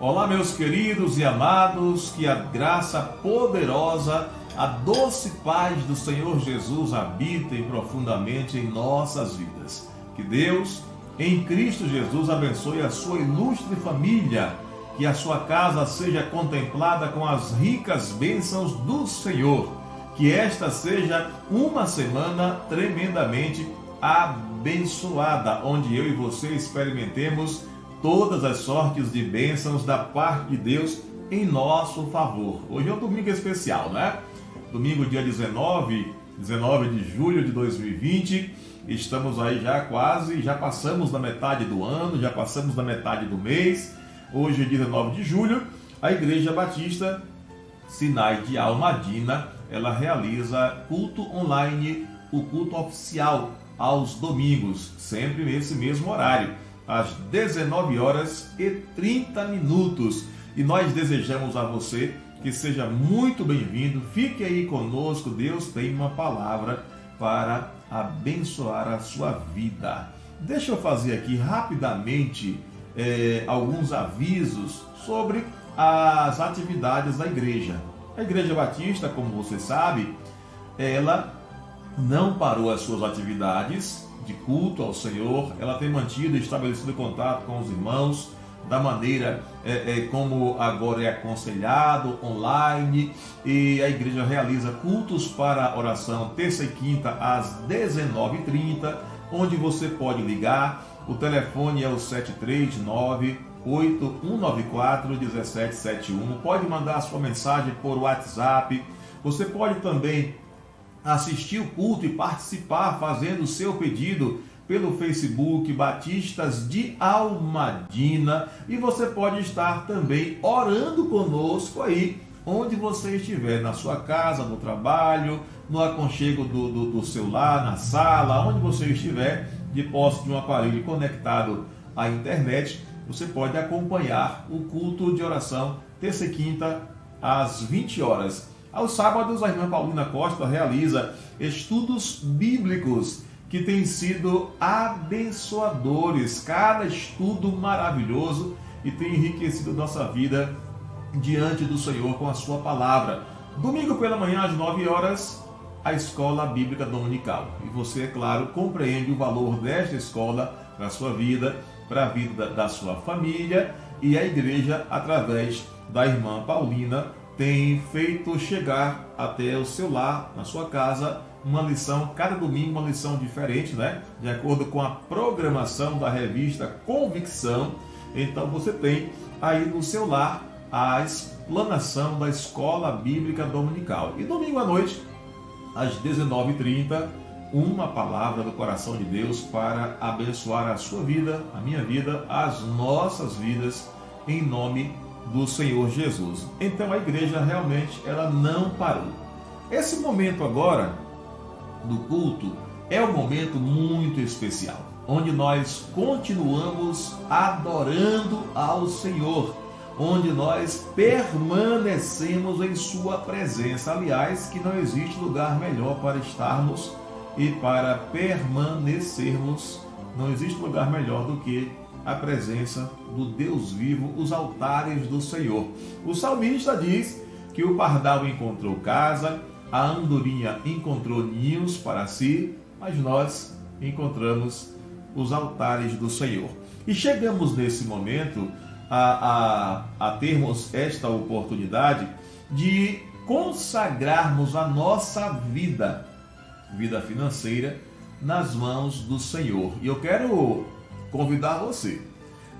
Olá, meus queridos e amados, que a graça poderosa, a doce paz do Senhor Jesus habitem profundamente em nossas vidas. Que Deus, em Cristo Jesus, abençoe a sua ilustre família, que a sua casa seja contemplada com as ricas bênçãos do Senhor. Que esta seja uma semana tremendamente abençoada, onde eu e você experimentemos todas as sortes de bênçãos da parte de Deus em nosso favor. Hoje é um domingo especial, né? Domingo, dia 19 de julho de 2020. Estamos aí já passamos da metade do ano, já passamos da metade do mês. Hoje é 19 de julho. A Igreja Batista Sinai de Almadina, ela realiza culto online, o culto oficial aos domingos, sempre nesse mesmo horário, às 19h30. E nós desejamos a você que seja muito bem-vindo. Fique aí conosco. Deus tem uma palavra para abençoar a sua vida. Deixa eu fazer aqui rapidamente alguns avisos sobre as atividades da igreja. A Igreja Batista, como você sabe, ela não parou as suas atividades de culto ao Senhor. Ela tem mantido e estabelecido contato com os irmãos da maneira como agora é aconselhado, online, e a igreja realiza cultos para oração terça e quinta às 19h30, onde você pode ligar. O telefone é o 739-8194-1771. Pode mandar a sua mensagem por WhatsApp. Você pode também assistir o culto e participar fazendo o seu pedido pelo Facebook Batistas de Almadina, e você pode estar também orando conosco aí onde você estiver, na sua casa, no trabalho, no aconchego do seu lar, na sala, onde você estiver, de posse de um aparelho conectado à internet. Você pode acompanhar o culto de oração terça e quinta às 20 horas. Aos sábados, a irmã Paulina Costa realiza estudos bíblicos que têm sido abençoadores. Cada estudo maravilhoso e tem enriquecido nossa vida diante do Senhor com a sua palavra. Domingo pela manhã, às 9 horas, a Escola Bíblica Dominical. E você, é claro, compreende o valor desta escola para a sua vida, para a vida da sua família. E a igreja, através da irmã Paulina, tem feito chegar até o seu lar, na sua casa, uma lição, cada domingo uma lição diferente, né? De acordo com a programação da revista Convicção. Então você tem aí no seu lar a explanação da Escola Bíblica Dominical. E domingo à noite, às 19h30, uma palavra do coração de Deus para abençoar a sua vida, a minha vida, as nossas vidas, em nome do Senhor Jesus. Então a igreja realmente ela não parou. Esse momento agora do culto é um momento muito especial, onde nós continuamos adorando ao Senhor, onde nós permanecemos em sua presença. Aliás, que não existe lugar melhor para estarmos e para permanecermos. Não existe lugar melhor do que a presença do Deus vivo, os altares do Senhor. O salmista diz que o pardal encontrou casa, a andorinha encontrou ninhos para si, mas nós encontramos os altares do Senhor. E chegamos nesse momento a termos esta oportunidade de consagrarmos a nossa vida financeira nas mãos do Senhor. E eu quero convidar você,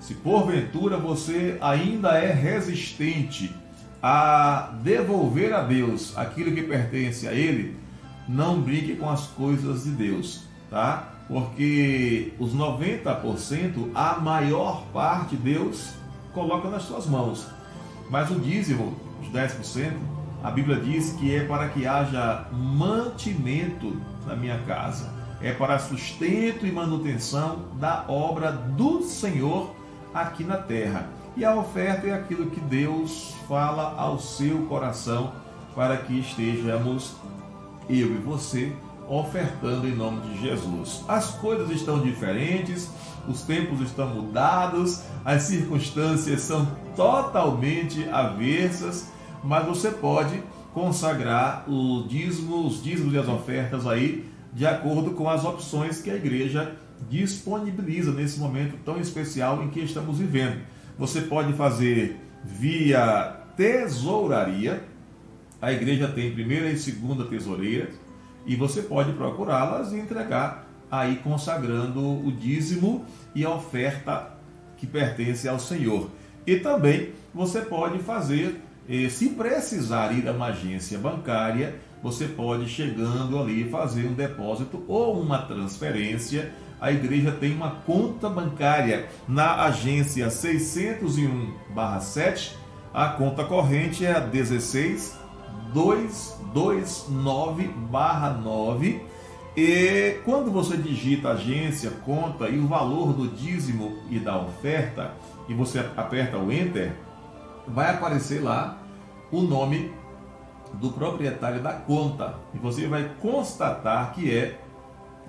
se porventura você ainda é resistente a devolver a Deus aquilo que pertence a Ele, não brinque com as coisas de Deus, tá? Porque os 90%, a maior parte, Deus coloca nas suas mãos. Mas o dízimo, os 10%, a Bíblia diz que é para que haja mantimento na minha casa. É para sustento e manutenção da obra do Senhor aqui na terra. E a oferta é aquilo que Deus fala ao seu coração para que estejamos, eu e você, ofertando em nome de Jesus. As coisas estão diferentes, os tempos estão mudados, as circunstâncias são totalmente aversas, mas você pode consagrar os dízimos e as ofertas aí de acordo com as opções que a igreja disponibiliza nesse momento tão especial em que estamos vivendo. Você pode fazer via tesouraria, a igreja tem primeira e segunda tesoureira, e você pode procurá-las e entregar aí consagrando o dízimo e a oferta que pertence ao Senhor. E também você pode fazer, se precisar ir a uma agência bancária, você pode, chegando ali, fazer um depósito ou uma transferência. A igreja tem uma conta bancária na agência 601/7, a conta corrente é a 16229/9, e quando você digita agência, conta e o valor do dízimo e da oferta, e você aperta o Enter, vai aparecer lá o nome do proprietário da conta, e você vai constatar que é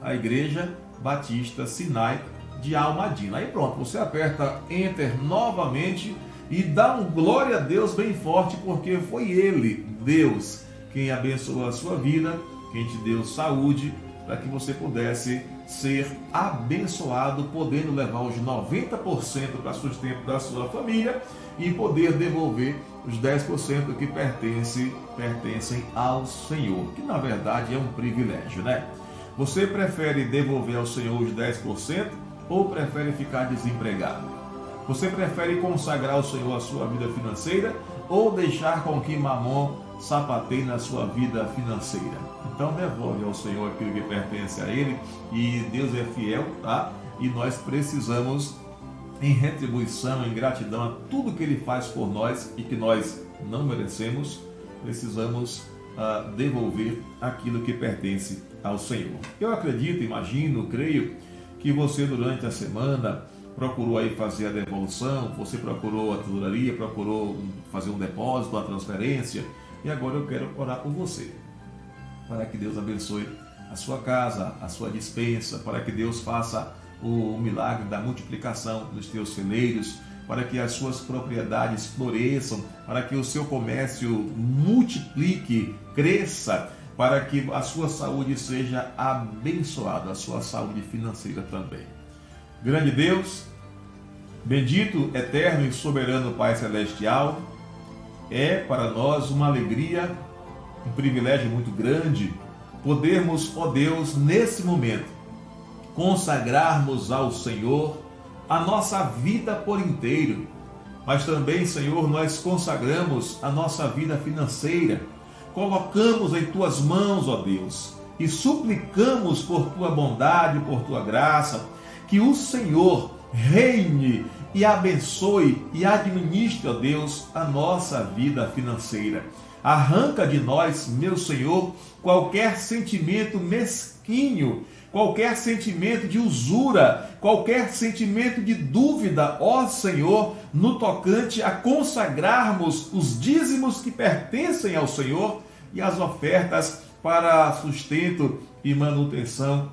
a Igreja Batista Sinai de Almadina. Aí pronto, você aperta Enter novamente e dá um glória a Deus bem forte, porque foi Ele, Deus, quem abençoou a sua vida, quem te deu saúde, para que você pudesse ser abençoado, podendo levar os 90% para sustento da sua família e poder devolver os 10% que pertencem ao Senhor, que na verdade é um privilégio, né? Você prefere devolver ao Senhor os 10% ou prefere ficar desempregado? Você prefere consagrar ao Senhor a sua vida financeira ou deixar com que Mamon sapateie na sua vida financeira? Então devolve ao Senhor aquilo que pertence a Ele, e Deus é fiel, tá? E nós precisamos, em retribuição, em gratidão a tudo que Ele faz por nós e que nós não merecemos, precisamos devolver aquilo que pertence ao Senhor. Eu acredito, imagino, creio que você durante a semana procurou aí fazer a devolução, você procurou a tesouraria, procurou fazer um depósito, uma transferência, e agora eu quero orar por você, para que Deus abençoe a sua casa, a sua despensa, para que Deus faça o milagre da multiplicação dos teus celeiros, para que as suas propriedades floresçam, para que o seu comércio multiplique, cresça, para que a sua saúde seja abençoada, a sua saúde financeira também. Grande Deus, bendito, eterno e soberano Pai Celestial, é para nós uma alegria, um privilégio muito grande podermos, ó Deus, nesse momento, consagrarmos ao Senhor a nossa vida por inteiro, mas também, Senhor, nós consagramos a nossa vida financeira, colocamos em Tuas mãos, ó Deus, e suplicamos por Tua bondade, por Tua graça, que o Senhor reine e abençoe e administre, ó Deus, a nossa vida financeira. Arranca de nós, meu Senhor, qualquer sentimento mesquinho, qualquer sentimento de usura, qualquer sentimento de dúvida, ó Senhor, no tocante a consagrarmos os dízimos que pertencem ao Senhor e as ofertas para sustento e manutenção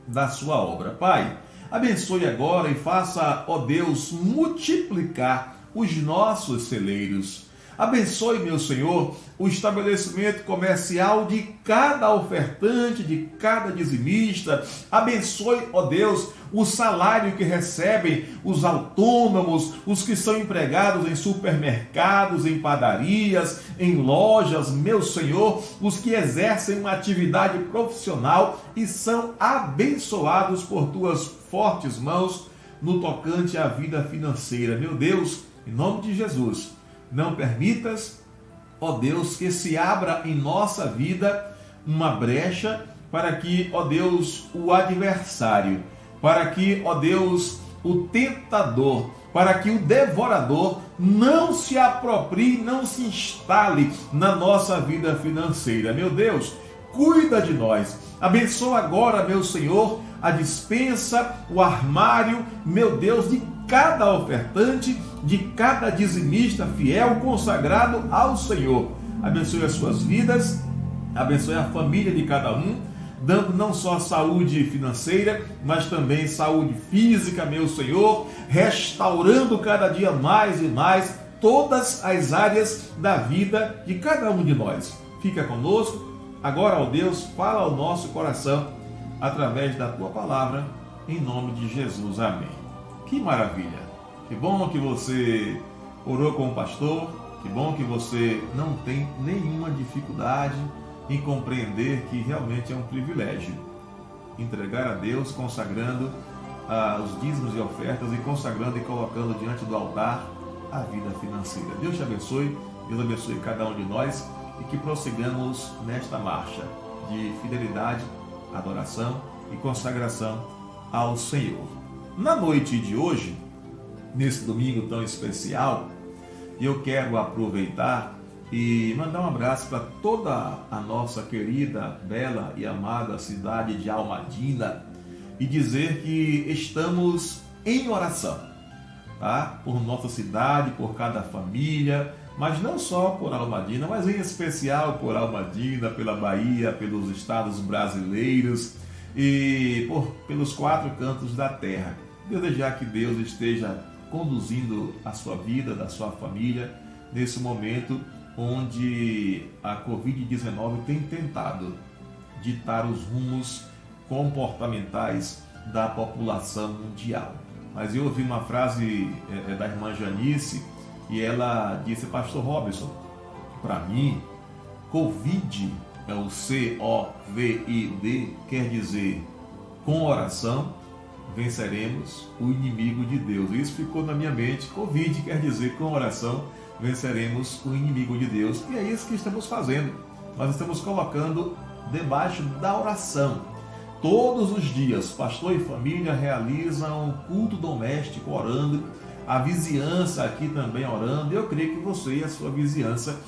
da sua obra. Pai, abençoe agora e faça, ó Deus, multiplicar os nossos celeiros. Abençoe, meu Senhor, o estabelecimento comercial de cada ofertante, de cada dizimista. Abençoe, ó Deus, o salário que recebem os autônomos, os que são empregados em supermercados, em padarias, em lojas, meu Senhor, os que exercem uma atividade profissional e são abençoados por Tuas fortes mãos no tocante à vida financeira. Meu Deus, em nome de Jesus, não permitas, ó Deus, que se abra em nossa vida uma brecha para que, ó Deus, o adversário, para que, ó Deus, o tentador, para que o devorador não se aproprie, não se instale na nossa vida financeira. Meu Deus, cuida de nós. Abençoa agora, meu Senhor, a despensa, o armário, meu Deus, de cada ofertante, de cada dizimista fiel consagrado ao Senhor. Abençoe as suas vidas, abençoe a família de cada um, dando não só saúde financeira, mas também saúde física, meu Senhor, restaurando cada dia mais e mais todas as áreas da vida de cada um de nós. Fica conosco. Agora, ó Deus, fala ao nosso coração através da tua palavra, em nome de Jesus. Amém. Que maravilha! Que bom que você orou com o pastor, que bom que você não tem nenhuma dificuldade em compreender que realmente é um privilégio entregar a Deus, consagrando os dízimos e ofertas e consagrando e colocando diante do altar a vida financeira. Deus te abençoe, Deus abençoe cada um de nós e que prossigamos nesta marcha de fidelidade, adoração e consagração ao Senhor. Na noite de hoje, nesse domingo tão especial, eu quero aproveitar e mandar um abraço para toda a nossa querida, bela e amada cidade de Almadina e dizer que estamos em oração, tá? Por nossa cidade, por cada família, mas não só por Almadina, mas em especial por Almadina, pela Bahia, pelos estados brasileiros e pelos 4 cantos da terra. Desejar que Deus esteja conduzindo a sua vida, da sua família, nesse momento onde a Covid-19 tem tentado ditar os rumos comportamentais da população mundial. Mas eu ouvi uma frase da irmã Janice e ela disse: Pastor Robson, para mim, Covid é o C-O-V-I-D, quer dizer, com oração venceremos o inimigo de Deus. Isso ficou na minha mente. Covid quer dizer, com oração venceremos o inimigo de Deus. E é isso que estamos fazendo. Nós estamos colocando debaixo da oração. Todos os dias, pastor e família realizam um culto doméstico orando, a vizinhança aqui também orando. Eu creio que você e a sua vizinhança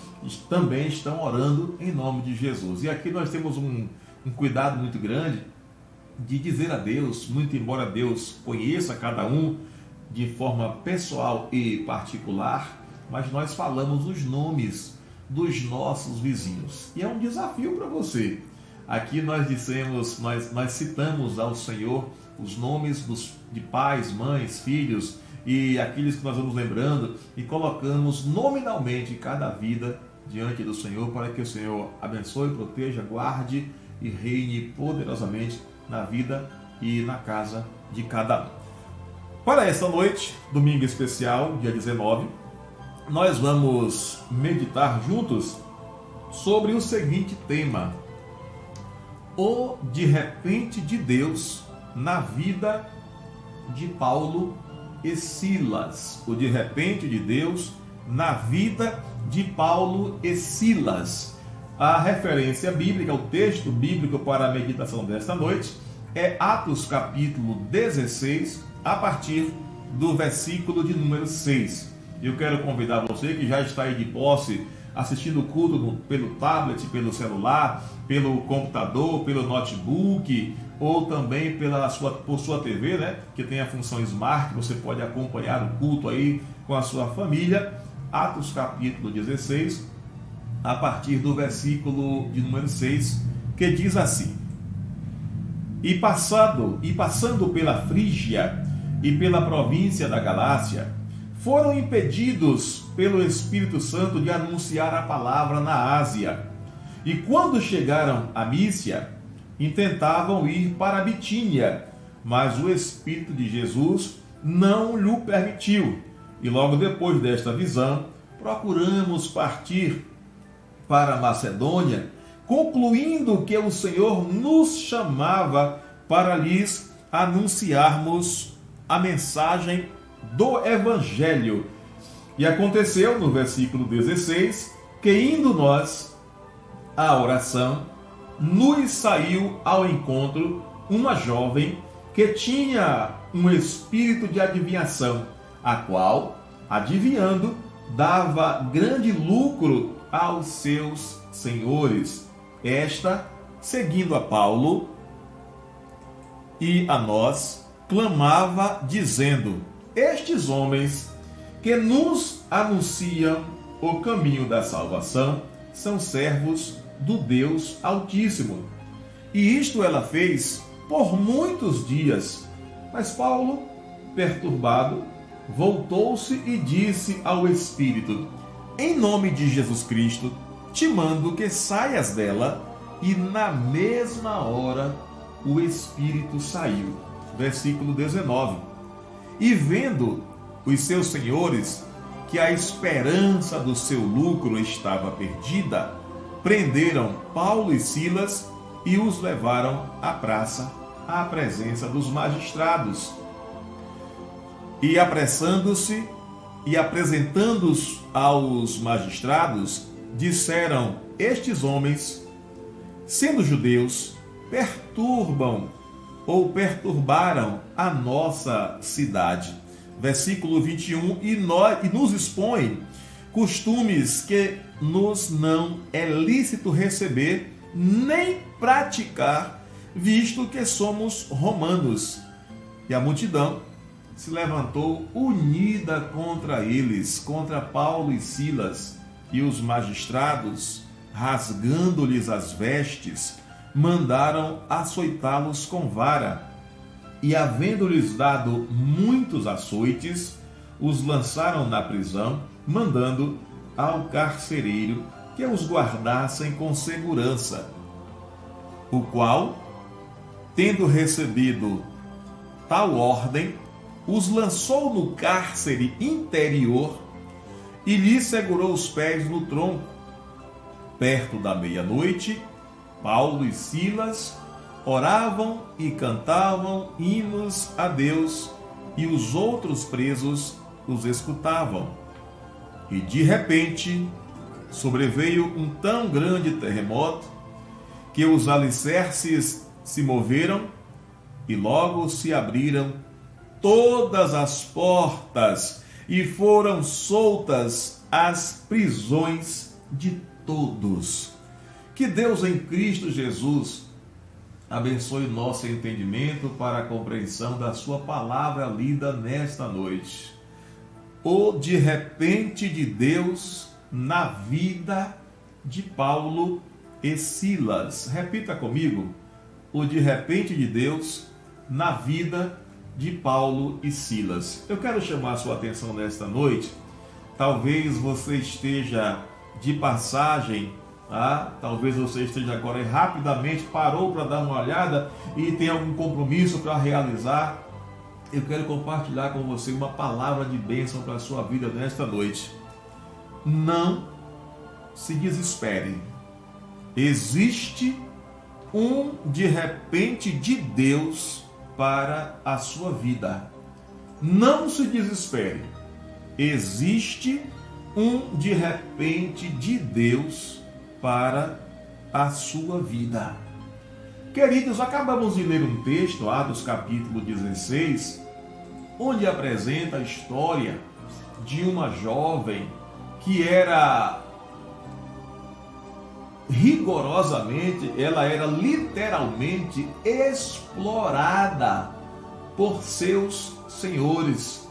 também estão orando em nome de Jesus. E aqui nós temos um cuidado muito grande de dizer a Deus, muito embora Deus conheça cada um de forma pessoal e particular, mas nós falamos os nomes dos nossos vizinhos. E é um desafio para você. Aqui nós dissemos, nós citamos ao Senhor os nomes de pais, mães, filhos e aqueles que nós vamos lembrando e colocamos nominalmente cada vida diante do Senhor para que o Senhor abençoe, proteja, guarde e reine poderosamente na vida e na casa de cada um. Para esta noite, domingo especial, dia 19, nós vamos meditar juntos sobre o seguinte tema: o de repente de Deus na vida de Paulo e Silas. O de repente de Deus na vida de Paulo e Silas. A referência bíblica, o texto bíblico para a meditação desta noite é Atos capítulo 16, a partir do versículo de número 6. Eu quero convidar você que já está aí de posse, assistindo o culto pelo tablet, pelo celular, pelo computador, pelo notebook, ou também por sua TV, né? Que tem a função Smart, você pode acompanhar o culto aí com a sua família. Atos capítulo 16, a partir do versículo de número 6, que diz assim: E passando pela Frígia e pela província da Galácia, foram impedidos pelo Espírito Santo de anunciar a palavra na Ásia. E quando chegaram a Mísia, intentavam ir para a Bitínia, mas o Espírito de Jesus não lhe permitiu. E logo depois desta visão, procuramos partir para a Macedônia, concluindo que o Senhor nos chamava para lhes anunciarmos a mensagem do Evangelho. E aconteceu, no versículo 16, que indo nós à oração, nos saiu ao encontro uma jovem que tinha um espírito de adivinhação, a qual, adivinhando, dava grande lucro aos seus senhores. Esta, seguindo a Paulo e a nós, clamava, dizendo: Estes homens que nos anunciam o caminho da salvação são servos do Deus Altíssimo, E isto ela fez por muitos dias. Mas Paulo, perturbado, voltou-se e disse ao Espírito: em nome de Jesus Cristo, te mando que saias dela. E na mesma hora o Espírito saiu. Versículo 19. E vendo os seus senhores que a esperança do seu lucro estava perdida, prenderam Paulo e Silas e os levaram à praça, à presença dos magistrados. E apressando-se e apresentando-os aos magistrados, disseram: estes homens, sendo judeus, perturbaram a nossa cidade. Versículo 21, e nos expõem costumes que nos não é lícito receber nem praticar, visto que somos romanos. E a multidão se levantou unida contra eles, contra Paulo e Silas, e os magistrados, rasgando-lhes as vestes, mandaram açoitá-los com vara. E, havendo-lhes dado muitos açoites, os lançaram na prisão, mandando ao carcereiro que os guardassem com segurança, o qual, tendo recebido tal ordem, os lançou no cárcere interior e lhes segurou os pés no tronco. Perto da meia-noite, Paulo e Silas oravam e cantavam hinos a Deus, e os outros presos os escutavam. E de repente sobreveio um tão grande terremoto que os alicerces se moveram e logo se abriram todas as portas e foram soltas as prisões de todos. Que Deus em Cristo Jesus abençoe nosso entendimento para a compreensão da sua palavra lida nesta noite. O de repente de Deus na vida de Paulo e Silas. Repita comigo: o de repente de Deus na vida de Paulo e Silas. Eu quero chamar a sua atenção nesta noite. Talvez você esteja de passagem, talvez você esteja agora e rapidamente parou para dar uma olhada e tem algum compromisso para realizar. Eu quero compartilhar com você uma palavra de bênção para a sua vida nesta noite. Não se desespere. Existe um de repente de Deus para a sua vida. Não se desespere. Existe um de repente de Deus para a sua vida. Queridos, acabamos de ler um texto, Atos capítulo 16, onde apresenta a história de uma jovem que era rigorosamente, ela era literalmente explorada por seus senhores.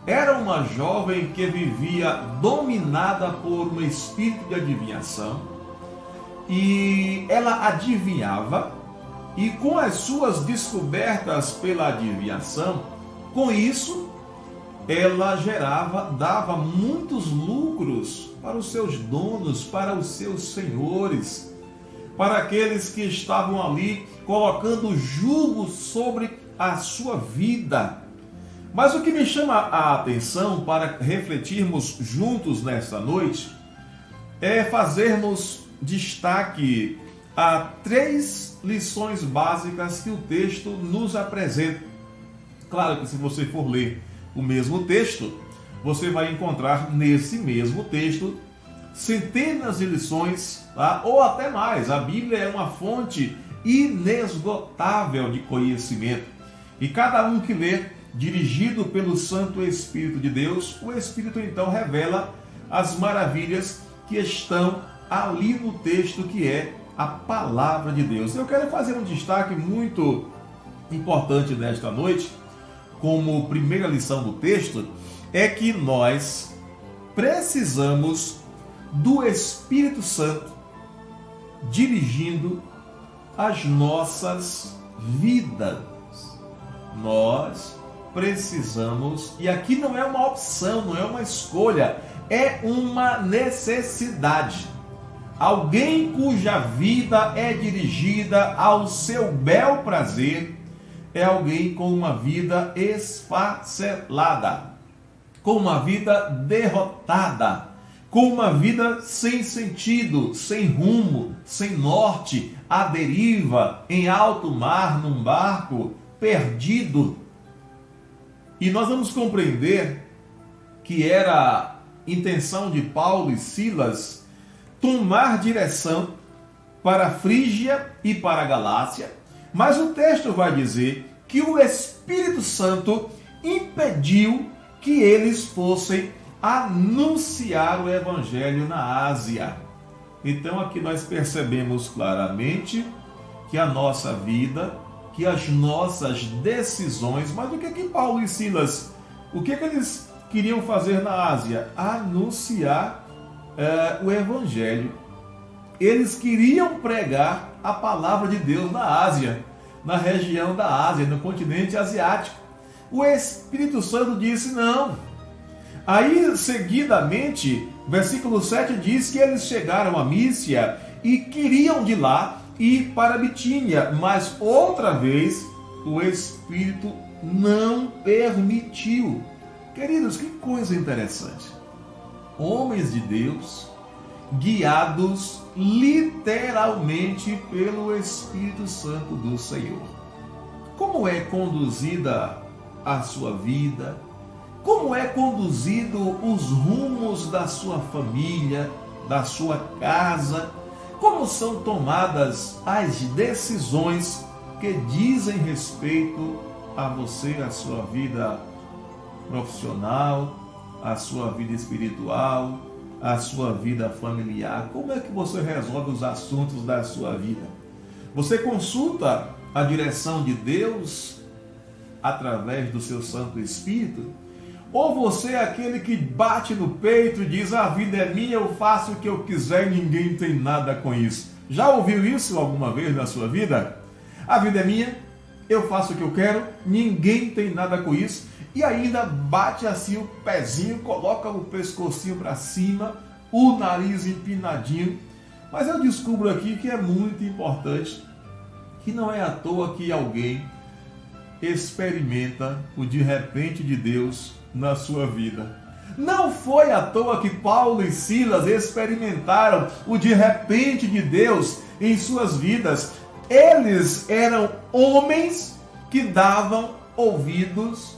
Era uma jovem que vivia dominada por um espírito de adivinhação, e ela adivinhava, e com as suas descobertas pela adivinhação, com isso ela dava muitos lucros para os seus donos, para os seus senhores, para aqueles que estavam ali colocando jugo sobre a sua vida. Mas o que me chama a atenção para refletirmos juntos nesta noite é fazermos destaque a 3 lições básicas que o texto nos apresenta. Claro que se você for ler o mesmo texto, você vai encontrar nesse mesmo texto centenas de lições, ou até mais. A Bíblia é uma fonte inesgotável de conhecimento. E cada um que lê, dirigido pelo Santo Espírito de Deus, o Espírito então revela as maravilhas que estão ali no texto, que é a palavra de Deus. Eu quero fazer um destaque muito importante nesta noite, como primeira lição do texto, é que nós precisamos do Espírito Santo dirigindo as nossas vidas. Nós precisamos, e aqui não é uma opção, não é uma escolha, é uma necessidade. Alguém cuja vida é dirigida ao seu bel prazer é alguém com uma vida esfacelada, com uma vida derrotada, com uma vida sem sentido, sem rumo, sem norte, à deriva, em alto mar, num barco, perdido. E nós vamos compreender que era intenção de Paulo e Silas tomar direção para a Frígia e para a Galácia, mas o texto vai dizer que o Espírito Santo impediu que eles fossem anunciar o Evangelho na Ásia. Então aqui nós percebemos claramente que a nossa vida, que as nossas decisões, mas o que Paulo e Silas, o que eles queriam fazer na Ásia? Anunciar o Evangelho. Eles queriam pregar a palavra de Deus na Ásia, na região da Ásia, no continente asiático. O Espírito Santo disse não. Aí, seguidamente, versículo 7 diz que eles chegaram a Mísia e queriam de lá ir para Bitínia, mas outra vez o Espírito não permitiu. Queridos, que coisa interessante. Homens de Deus, guiados literalmente pelo Espírito Santo do Senhor. Como é conduzida a sua vida? Como é conduzido os rumos da sua família, da sua casa? Como são tomadas as decisões que dizem respeito a você, a sua vida profissional, a sua vida espiritual, a sua vida familiar? Como é que você resolve os assuntos da sua vida? Você consulta a direção de Deus através do seu Santo Espírito? Ou você é aquele que bate no peito e diz: a vida é minha, eu faço o que eu quiser e ninguém tem nada com isso? Já ouviu isso alguma vez na sua vida? A vida é minha, eu faço o que eu quero, ninguém tem nada com isso. E ainda bate assim o pezinho, coloca o pescocinho para cima, o nariz empinadinho. Mas eu descubro aqui que é muito importante, que não é à toa que alguém experimenta o de repente de Deus na sua vida. Não foi à toa que Paulo e Silas experimentaram o de repente de Deus em suas vidas. Eles eram homens que davam ouvidos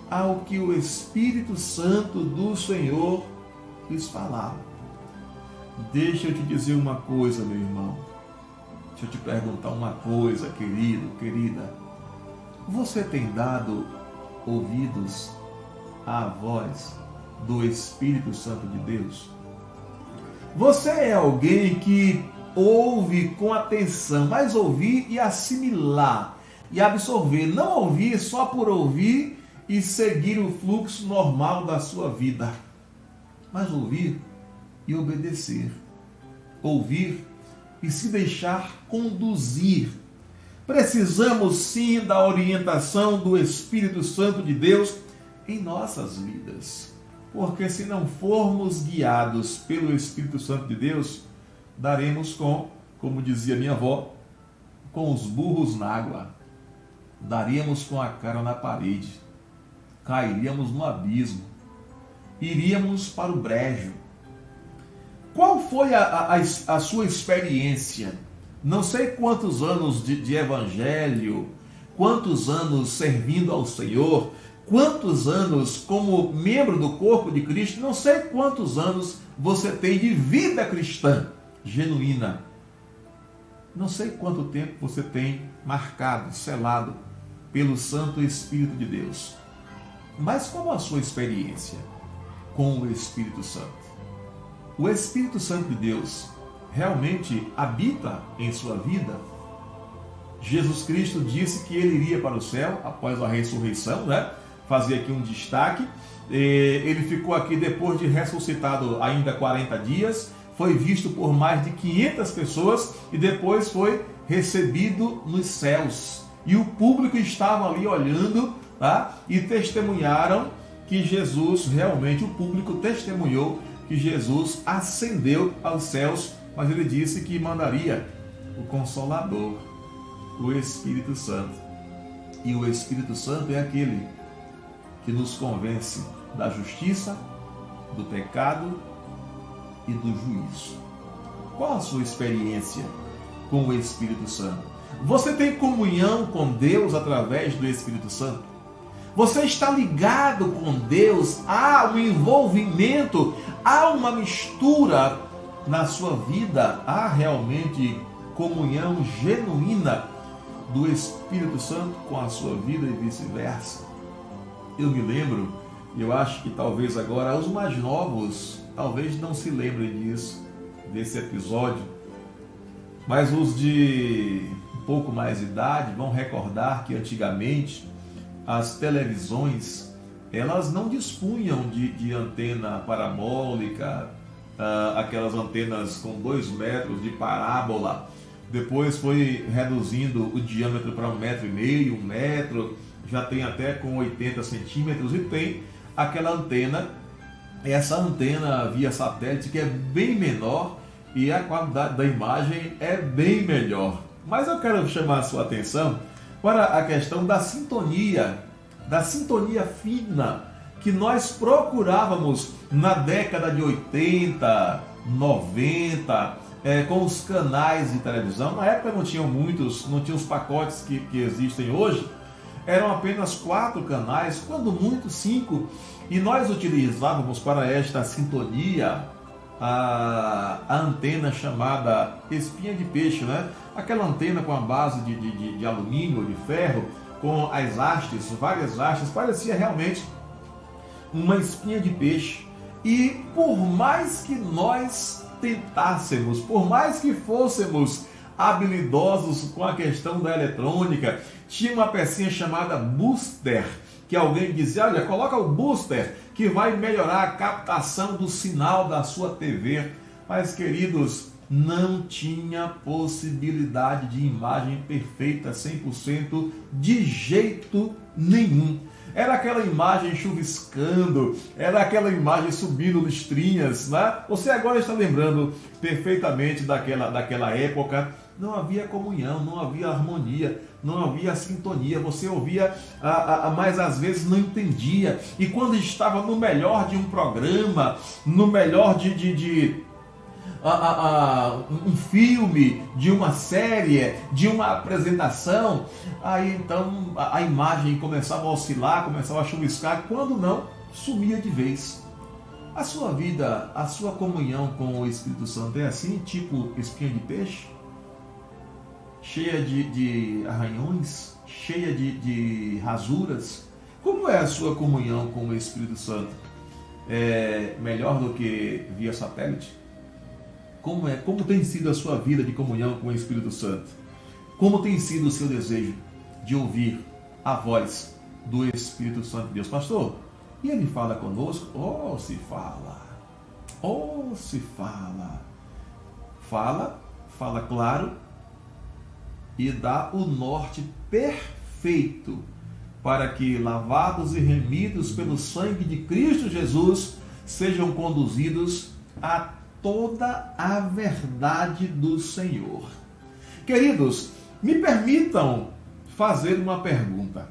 ao que o Espírito Santo do Senhor lhes falava. Deixa eu te dizer uma coisa, meu irmão. Deixa eu te perguntar uma coisa, querido, querida. Você tem dado ouvidos à voz do Espírito Santo de Deus? Você é alguém que ouve com atenção, mas ouvir e assimilar e absorver, não ouvir só por ouvir e seguir o fluxo normal da sua vida, mas ouvir e obedecer, ouvir e se deixar conduzir. Precisamos sim da orientação do Espírito Santo de Deus em nossas vidas, porque se não formos guiados pelo Espírito Santo de Deus, daremos como dizia minha avó, com os burros na água, daríamos com a cara na parede, cairíamos no abismo, iríamos para o brejo. Qual foi a sua experiência? Não sei quantos anos de evangelho, quantos anos servindo ao Senhor, quantos anos como membro do corpo de Cristo, não sei quantos anos você tem de vida cristã genuína. Não sei quanto tempo você tem marcado, selado pelo Santo Espírito de Deus. Mas qual a sua experiência com o Espírito Santo? O Espírito Santo de Deus realmente habita em sua vida? Jesus Cristo disse que ele iria para o céu após a ressurreição, né? Fazer aqui um destaque. Ele ficou aqui depois de ressuscitado ainda 40 dias, foi visto por mais de 500 pessoas e depois foi recebido nos céus. E o público estava ali olhando, tá? E testemunharam que Jesus, realmente o público testemunhou que Jesus ascendeu aos céus, mas ele disse que mandaria o Consolador, o Espírito Santo. E o Espírito Santo é aquele que nos convence da justiça, do pecado e do juízo. Qual a sua experiência com o Espírito Santo? Você tem comunhão com Deus através do Espírito Santo? Você está ligado com Deus? Há um envolvimento, há uma mistura na sua vida? Há realmente comunhão genuína do Espírito Santo com a sua vida e vice-versa? Eu me lembro, eu acho que talvez agora os mais novos talvez não se lembrem disso, desse episódio, mas os de um pouco mais de idade vão recordar que antigamente as televisões, elas não dispunham de antena parabólica, aquelas antenas com 2 metros de parábola. Depois foi reduzindo o diâmetro para 1,5 metro, 1 metro, já tem até com 80 centímetros e tem aquela antena, essa antena via satélite que é bem menor e a qualidade da imagem é bem melhor. Mas eu quero chamar a sua atenção para a questão da sintonia fina que nós procurávamos na década de 80, 90, com os canais de televisão. Na época não tinham os pacotes que existem hoje, eram apenas 4 canais, quando muito 5, e nós utilizávamos para esta sintonia a antena chamada espinha de peixe, né? Aquela antena com a base de alumínio ou de ferro, com as hastes, várias hastes, parecia realmente uma espinha de peixe. E por mais que nós tentássemos, por mais que fôssemos habilidosos com a questão da eletrônica, tinha uma pecinha chamada booster, que alguém dizia, olha, coloca o booster que vai melhorar a captação do sinal da sua TV. Mas, queridos, não tinha possibilidade de imagem perfeita 100% de jeito nenhum. Era aquela imagem chuviscando, era aquela imagem subindo listrinhas, né? Você agora está lembrando perfeitamente daquela época. Não havia comunhão, não havia harmonia, não havia sintonia. Você ouvia, mas às vezes não entendia. E quando estava no melhor de um programa, no melhor um filme, de uma série, de uma apresentação, aí então a imagem começava a oscilar, começava a chuviscar, quando não, sumia de vez. A sua vida, a sua comunhão com o Espírito Santo é assim, tipo espinha de peixe? Cheia de arranhões, cheia de rasuras? Como é a sua comunhão com o Espírito Santo? É melhor do que via satélite? Como tem sido a sua vida de comunhão com o Espírito Santo? Como tem sido o seu desejo de ouvir a voz do Espírito Santo de Deus? Pastor, e ele fala conosco? Oh, se fala! Oh, se fala! Fala claro e dá o norte perfeito para que, lavados e remidos pelo sangue de Cristo Jesus, sejam conduzidos a toda a verdade do Senhor. Queridos, me permitam fazer uma pergunta.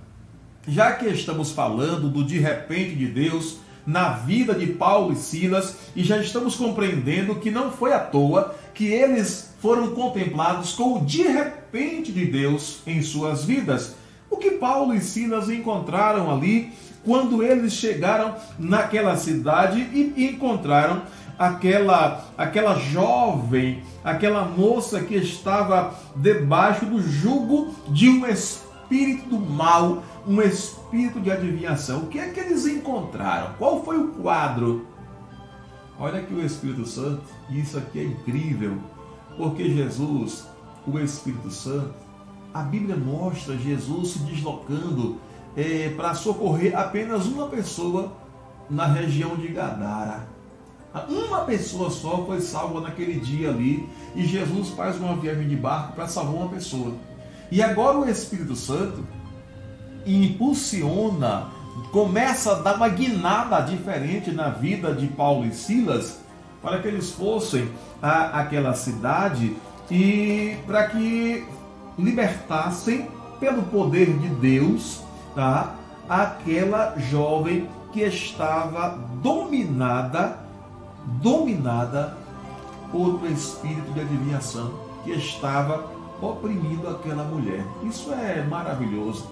Já que estamos falando do de repente de Deus na vida de Paulo e Silas, e já estamos compreendendo que não foi à toa que eles foram contemplados com o de repente de Deus em suas vidas. O que Paulo e Silas encontraram ali quando eles chegaram naquela cidade e encontraram aquela jovem, aquela moça que estava debaixo do jugo de um espírito do mal, um espírito de adivinhação. O que é que eles encontraram? Qual foi o quadro? Olha que o Espírito Santo, isso aqui é incrível, porque Jesus, o Espírito Santo, a Bíblia mostra Jesus se deslocando para socorrer apenas uma pessoa na região de Gadara. Uma pessoa só foi salva naquele dia ali, e Jesus faz uma viagem de barco para salvar uma pessoa. E agora o Espírito Santo impulsiona, começa a dar uma guinada diferente na vida de Paulo e Silas, para que eles fossem àquela cidade e para que libertassem pelo poder de Deus, tá, aquela jovem que estava dominada por um espírito de adivinhação que estava oprimindo aquela mulher. Isso é maravilhoso,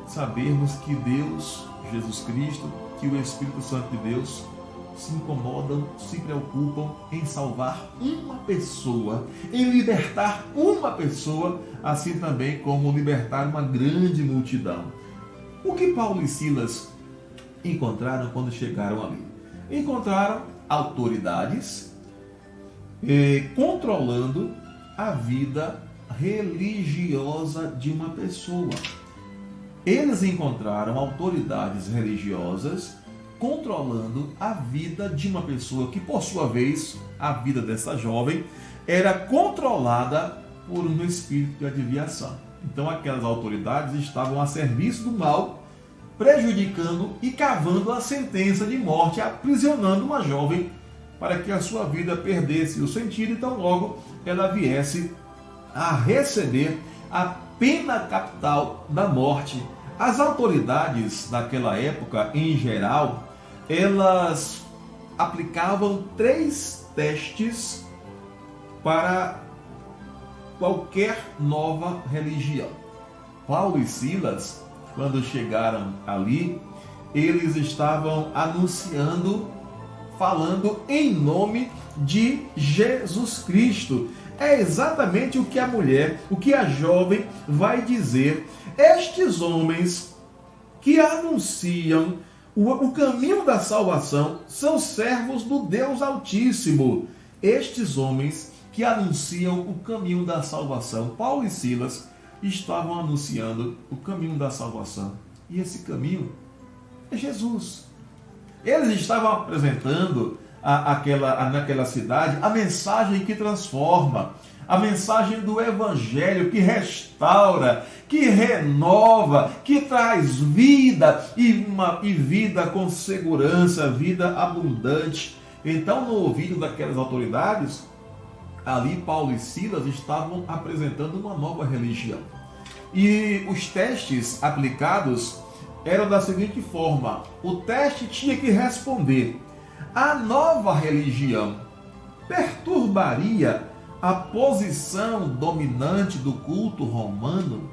sabermos que Deus, Jesus Cristo, que o Espírito Santo de Deus se incomodam, se preocupam em salvar uma pessoa, em libertar uma pessoa, assim também como libertar uma grande multidão. O que Paulo e Silas encontraram quando chegaram ali? Encontraram autoridades controlando a vida religiosa de uma pessoa. Eles encontraram autoridades religiosas controlando a vida de uma pessoa que, por sua vez, a vida dessa jovem era controlada por um espírito de adivinhação. Então aquelas autoridades estavam a serviço do mal, prejudicando e cavando a sentença de morte, aprisionando uma jovem para que a sua vida perdesse o sentido e tão logo ela viesse a receber a pena capital da morte. As autoridades daquela época, em geral, elas aplicavam 3 testes para qualquer nova religião. Paulo e Silas, quando chegaram ali, eles estavam anunciando, falando em nome de Jesus Cristo. É exatamente o que a mulher, o que a jovem vai dizer. Estes homens que anunciam o caminho da salvação são servos do Deus Altíssimo. Estes homens que anunciam o caminho da salvação, Paulo e Silas, estavam anunciando o caminho da salvação. E esse caminho é Jesus. Eles estavam apresentando naquela cidade a mensagem que transforma, a mensagem do Evangelho que restaura, que renova, que traz vida e vida com segurança, vida abundante. Então, no ouvido daquelas autoridades, ali Paulo e Silas estavam apresentando uma nova religião. E os testes aplicados eram da seguinte forma: o teste tinha que responder: a nova religião perturbaria a posição dominante do culto romano?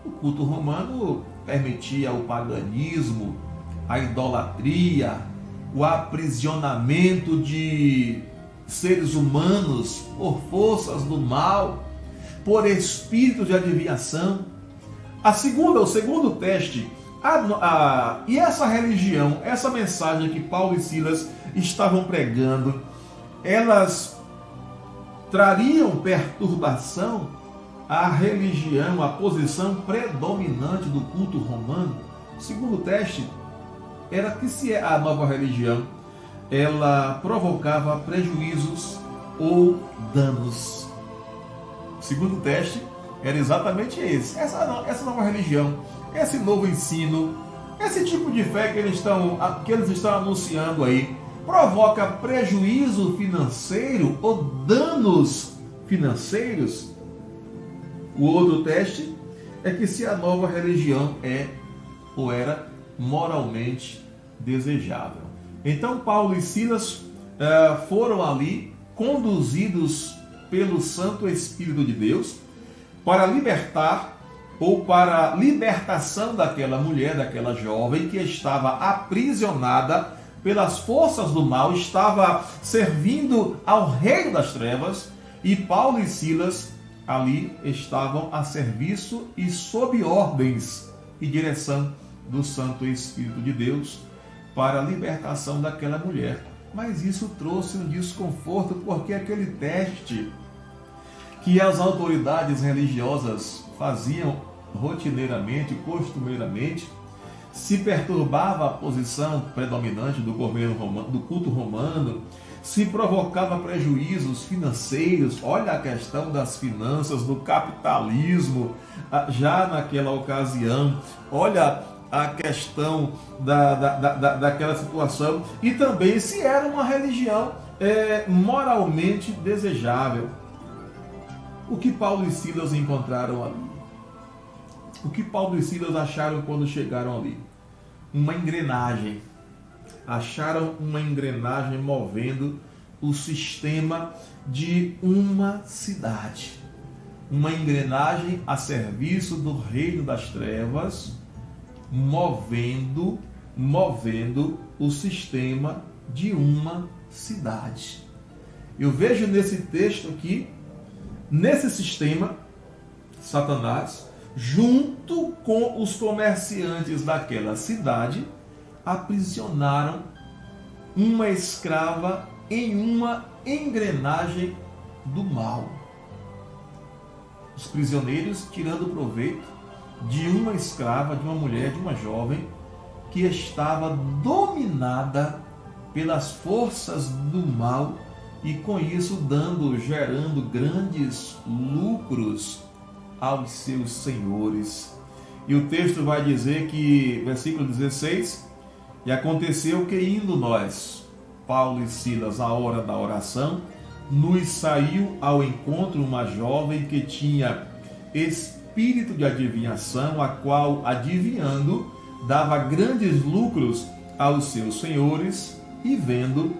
O culto romano permitia o paganismo, a idolatria, o aprisionamento de seres humanos por forças do mal, por espíritos de adivinhação. O segundo teste, e essa religião, essa mensagem que Paulo e Silas estavam pregando, elas trariam perturbação à religião, à posição predominante do culto romano. O segundo teste era que se a nova religião ela provocava prejuízos ou danos. O segundo teste era exatamente esse. Essa nova religião, esse novo ensino, esse tipo de fé que eles estão anunciando aí, provoca prejuízo financeiro ou danos financeiros? O outro teste é que se a nova religião é ou era moralmente desejável. Então Paulo e Silas foram ali conduzidos pelo Santo Espírito de Deus para libertar ou para a libertação daquela mulher, daquela jovem que estava aprisionada pelas forças do mal, estava servindo ao reino das trevas, e Paulo e Silas ali estavam a serviço e sob ordens e direção do Santo Espírito de Deus para a libertação daquela mulher. Mas isso trouxe um desconforto, porque aquele teste que as autoridades religiosas faziam rotineiramente, costumeiramente, se perturbava a posição predominante do governo romano, do culto romano, se provocava prejuízos financeiros. Olha a questão das finanças, do capitalismo, já naquela ocasião. Olha a questão daquela situação. E também se era uma religião moralmente desejável. O que Paulo e Silas encontraram ali? O que Paulo e Silas acharam quando chegaram ali? Uma engrenagem. Acharam uma engrenagem movendo o sistema de uma cidade. Uma engrenagem a serviço do reino das trevas, movendo o sistema de uma cidade. Eu vejo nesse texto aqui, nesse sistema, Satanás, junto com os comerciantes daquela cidade, aprisionaram uma escrava em uma engrenagem do mal. Os prisioneiros tirando proveito de uma escrava, de uma mulher, de uma jovem que estava dominada pelas forças do mal e com isso gerando grandes lucros aos seus senhores. E o texto vai dizer que, versículo 16, e aconteceu que indo nós, Paulo e Silas, à hora da oração, nos saiu ao encontro uma jovem que tinha espírito de adivinhação, a qual, adivinhando, dava grandes lucros aos seus senhores, e vendo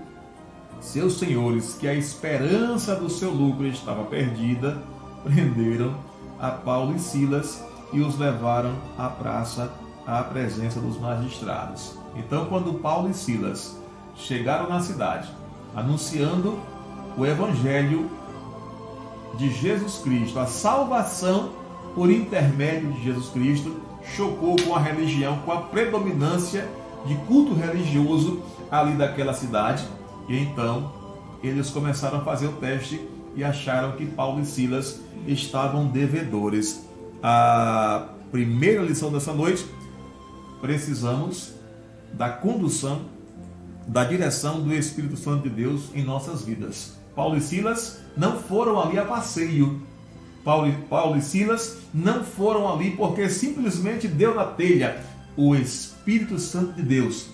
seus senhores que a esperança do seu lucro estava perdida, prenderam a Paulo e Silas e os levaram à praça, à presença dos magistrados. Então, quando Paulo e Silas chegaram na cidade, anunciando o evangelho de Jesus Cristo, a salvação por intermédio de Jesus Cristo, chocou com a religião, com a predominância de culto religioso ali daquela cidade. E então eles começaram a fazer o teste e acharam que Paulo e Silas estavam devedores. A primeira lição dessa noite: precisamos da condução, da direção do Espírito Santo de Deus em nossas vidas. Paulo e Silas não foram ali a passeio. Paulo e Silas não foram ali porque simplesmente deu na telha. O Espírito Santo de Deus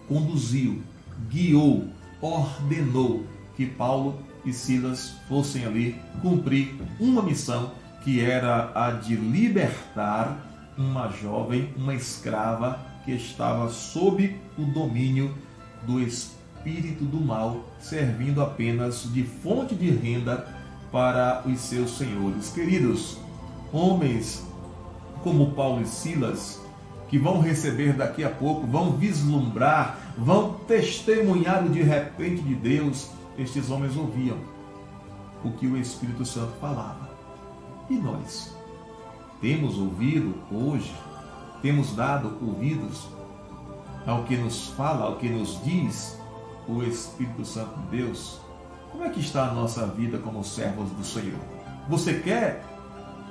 conduziu, guiou, ordenou que Paulo e Silas fossem ali cumprir uma missão, que era a de libertar uma jovem, uma escrava que estava sob o domínio do espírito do mal, servindo apenas de fonte de renda para os seus senhores. Queridos, homens como Paulo e Silas, que vão receber daqui a pouco, vão vislumbrar, vão testemunhar o de repente de Deus. Estes homens ouviam o que o Espírito Santo falava. E nós temos ouvido hoje, temos dado ouvidos ao que nos fala, ao que nos diz o Espírito Santo de Deus? Como é que está a nossa vida como servos do Senhor? Você quer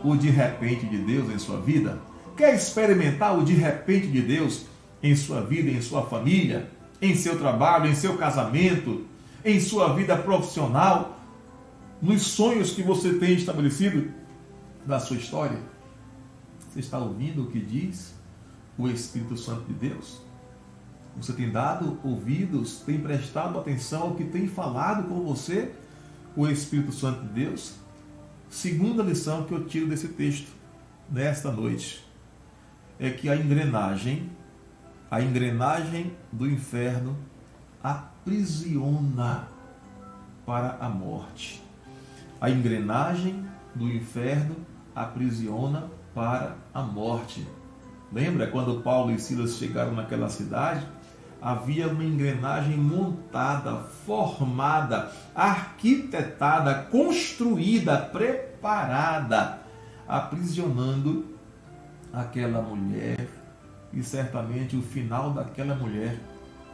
o de repente de Deus em sua vida? Quer experimentar o de repente de Deus em sua vida, em sua família, em seu trabalho, em seu casamento, em sua vida profissional, nos sonhos que você tem estabelecido da sua história? Você está ouvindo o que diz o Espírito Santo de Deus? Você tem dado ouvidos, tem prestado atenção ao que tem falado com você o Espírito Santo de Deus? Segunda lição que eu tiro desse texto nesta noite é que a engrenagem do inferno aprisiona para a morte. A engrenagem do inferno aprisiona para a morte. Lembra quando Paulo e Silas chegaram naquela cidade? Havia uma engrenagem montada, formada, arquitetada, construída, preparada, aprisionando aquela mulher, e certamente o final daquela mulher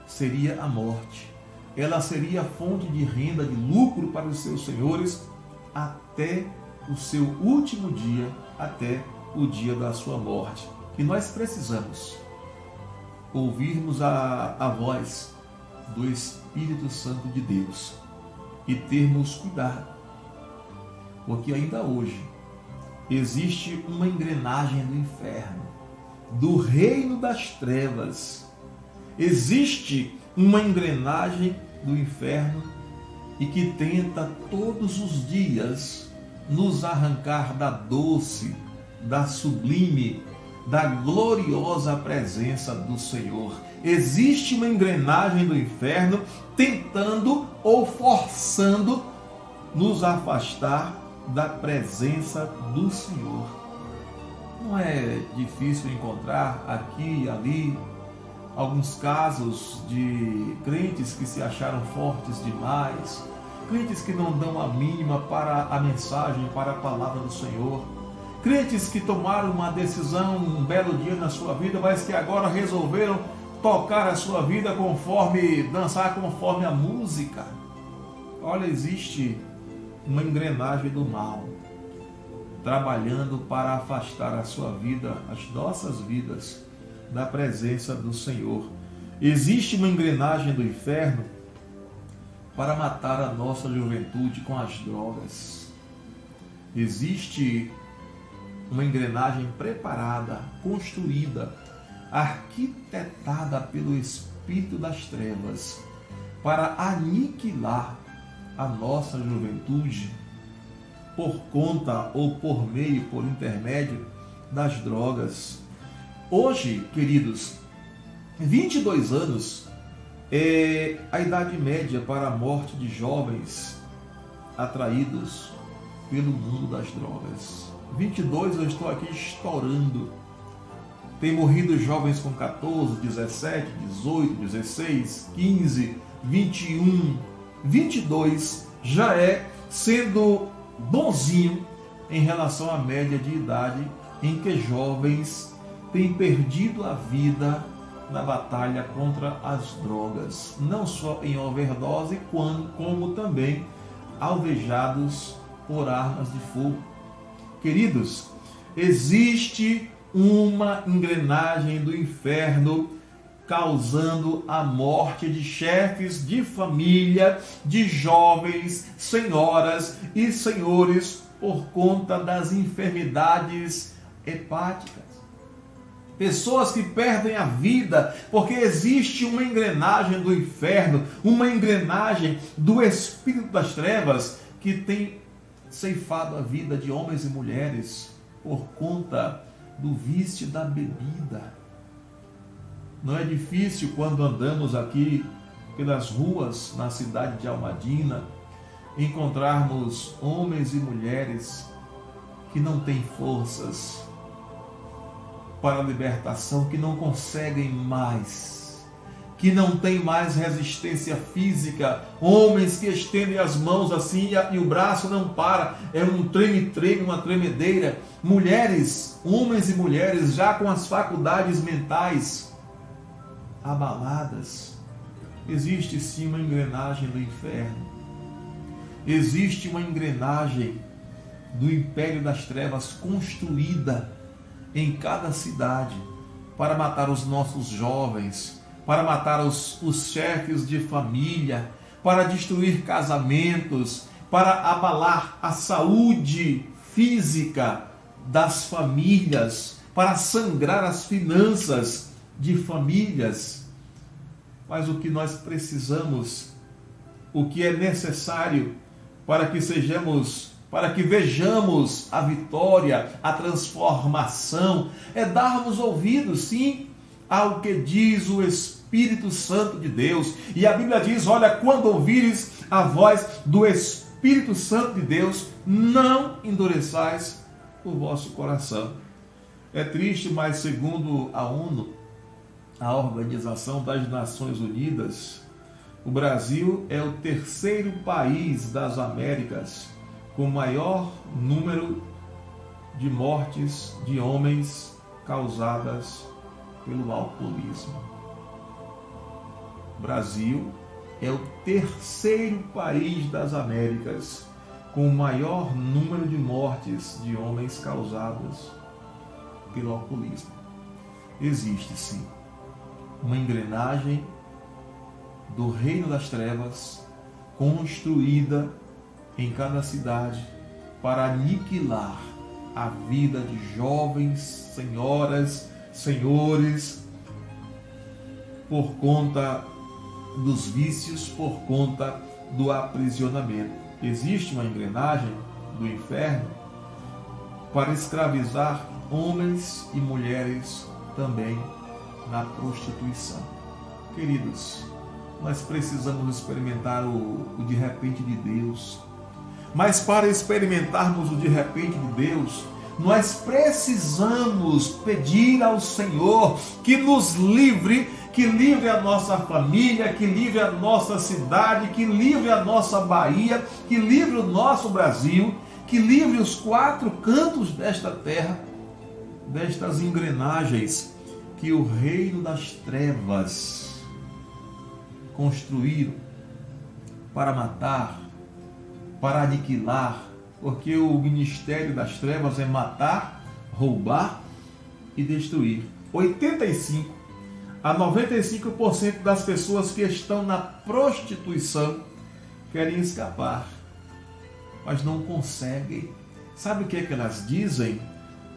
seria a morte. Ela seria fonte de renda, de lucro para os seus senhores até o seu último dia, até o dia da sua morte. Que nós precisamos ouvirmos a voz do Espírito Santo de Deus e termos cuidado, porque ainda hoje existe uma engrenagem do inferno, do reino das trevas. Existe uma engrenagem do inferno e que tenta todos os dias nos arrancar da doce, da sublime, da gloriosa presença do Senhor. Existe uma engrenagem do inferno tentando ou forçando nos afastar da presença do Senhor. Não é difícil encontrar aqui e ali alguns casos de crentes que se acharam fortes demais, crentes que não dão a mínima para a mensagem, para a palavra do Senhor, crentes que tomaram uma decisão um belo dia na sua vida, mas que agora resolveram tocar a sua vida conforme, dançar conforme a música. Olha, existe uma engrenagem do mal trabalhando para afastar a sua vida, as nossas vidas, da presença do Senhor. Existe uma engrenagem do inferno para matar a nossa juventude com as drogas. Existe uma engrenagem preparada, construída, arquitetada pelo Espírito das Trevas para aniquilar a nossa juventude por conta ou por meio, por intermédio das drogas. Hoje, queridos, 22 anos é a idade média para a morte de jovens atraídos pelo mundo das drogas. 22, eu estou aqui estourando. Tem morrido jovens com 14, 17, 18, 16, 15, 21, 22, já é sendo bonzinho em relação à média de idade em que jovens têm perdido a vida na batalha contra as drogas, não só em overdose, como também alvejados por armas de fogo. Queridos, existe uma engrenagem do inferno causando a morte de chefes de família, de jovens, senhoras e senhores por conta das enfermidades hepáticas. Pessoas que perdem a vida porque existe uma engrenagem do inferno, uma engrenagem do espírito das trevas que tem ceifado a vida de homens e mulheres por conta do vício da bebida. Não é difícil quando andamos aqui pelas ruas na cidade de Almadina encontrarmos homens e mulheres que não têm forças para a libertação, que não conseguem mais, que não têm mais resistência física, homens que estendem as mãos assim e o braço não para, é um treme-treme, uma tremedeira, mulheres, homens e mulheres já com as faculdades mentais abaladas. Existe sim uma engrenagem do inferno, existe uma engrenagem do império das trevas construída em cada cidade para matar os nossos jovens, para matar os chefes de família, para destruir casamentos, para abalar a saúde física das famílias, para sangrar as finanças de famílias. Mas o que nós precisamos, o que é necessário para que vejamos a vitória, a transformação, é darmos ouvidos, sim, ao que diz o Espírito Santo de Deus. E a Bíblia diz, olha, quando ouvires a voz do Espírito Santo de Deus, não endureçais o vosso coração. É triste, mas segundo a ONU, a Organização das Nações Unidas, o Brasil é o terceiro país das Américas com maior número de mortes de homens causadas pelo alcoolismo. O Brasil é o terceiro país das Américas com o maior número de mortes de homens causadas pelo alcoolismo. Existe sim uma engrenagem do reino das trevas construída em cada cidade para aniquilar a vida de jovens, senhoras, senhores, por conta dos vícios, por conta do aprisionamento. Existe uma engrenagem do inferno para escravizar homens e mulheres também na prostituição. Queridos, nós precisamos experimentar o de repente de Deus. Mas para experimentarmos o de repente de Deus, nós precisamos pedir ao Senhor que nos livre, que livre a nossa família, que livre a nossa cidade, que livre a nossa Bahia, que livre o nosso Brasil, que livre os 4 cantos desta terra, destas engrenagens que o reino das trevas construíram para matar, para aniquilar, porque o ministério das trevas é matar, roubar e destruir. 85 a 95% das pessoas que estão na prostituição querem escapar, mas não conseguem. Sabe o que é que elas dizem?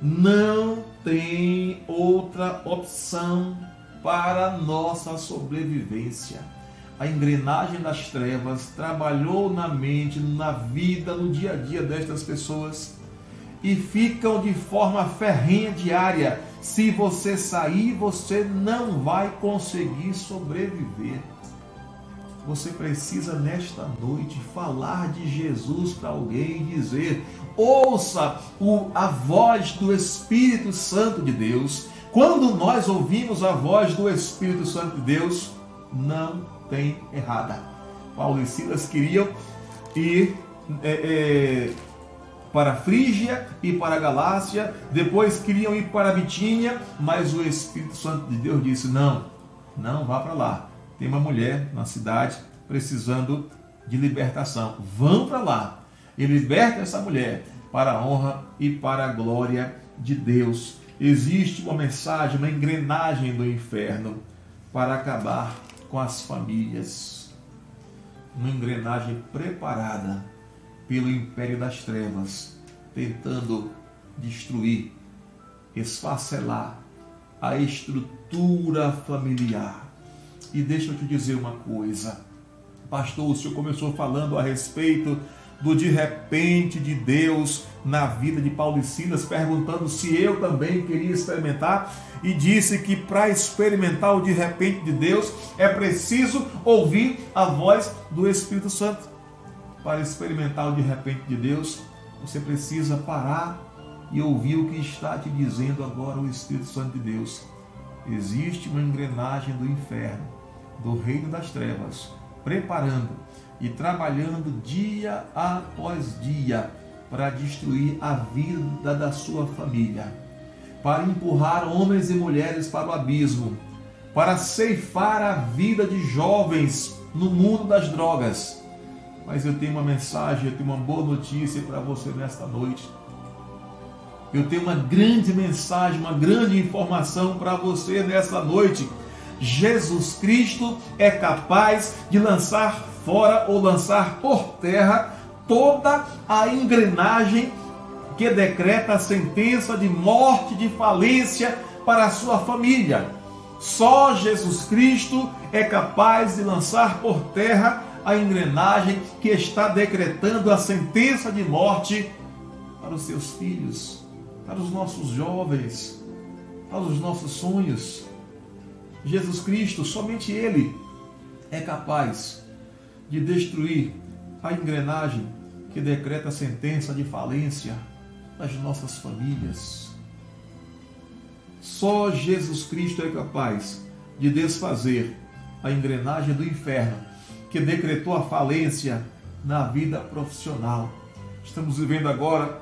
Não tem outra opção para nossa sobrevivência. A engrenagem das trevas trabalhou na mente, na vida, no dia a dia destas pessoas e ficam de forma ferrenha diária. Se você sair, você não vai conseguir sobreviver. Você precisa nesta noite falar de Jesus para alguém e dizer: ouça a voz do Espírito Santo de Deus. Quando nós ouvimos a voz do Espírito Santo de Deus, não tem errada. Paulo e Silas queriam ir para Frígia e para Galácia, depois queriam ir para Bitínia, mas o Espírito Santo de Deus disse: não vá para lá. Tem uma mulher na cidade precisando de libertação. Vão para lá e liberta essa mulher para a honra e para a glória de Deus. Existe uma mensagem, uma engrenagem do inferno para acabar com as famílias. Uma engrenagem preparada pelo império das trevas, tentando destruir, esfacelar a estrutura familiar. E deixa eu te dizer uma coisa, pastor, o senhor começou falando a respeito do de repente de Deus na vida de Paulo e Silas, perguntando se eu também queria experimentar, e disse que para experimentar o de repente de Deus é preciso ouvir a voz do Espírito Santo. Para experimentar o de repente de Deus, você precisa parar e ouvir o que está te dizendo agora o Espírito Santo de Deus. Existe uma engrenagem do inferno, do reino das trevas, preparando e trabalhando dia após dia para destruir a vida da sua família, para empurrar homens e mulheres para o abismo, para ceifar a vida de jovens no mundo das drogas. Mas eu tenho uma mensagem, eu tenho uma boa notícia para você nesta noite. Eu tenho uma grande mensagem, uma grande informação para você nessa noite. Jesus Cristo é capaz de lançar fora ou lançar por terra toda a engrenagem que decreta a sentença de morte, de falência para a sua família. Só Jesus Cristo é capaz de lançar por terra a engrenagem que está decretando a sentença de morte para os seus filhos, para os nossos jovens, para os nossos sonhos. Jesus Cristo, somente Ele é capaz de destruir a engrenagem que decreta a sentença de falência das nossas famílias. Só Jesus Cristo é capaz de desfazer a engrenagem do inferno que decretou a falência na vida profissional. Estamos vivendo agora,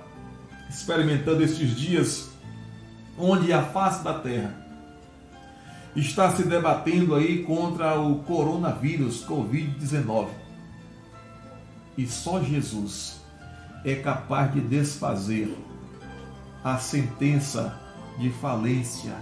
experimentando estes dias, onde a face da terra está se debatendo aí contra o coronavírus, Covid-19. E só Jesus é capaz de desfazer a sentença de falência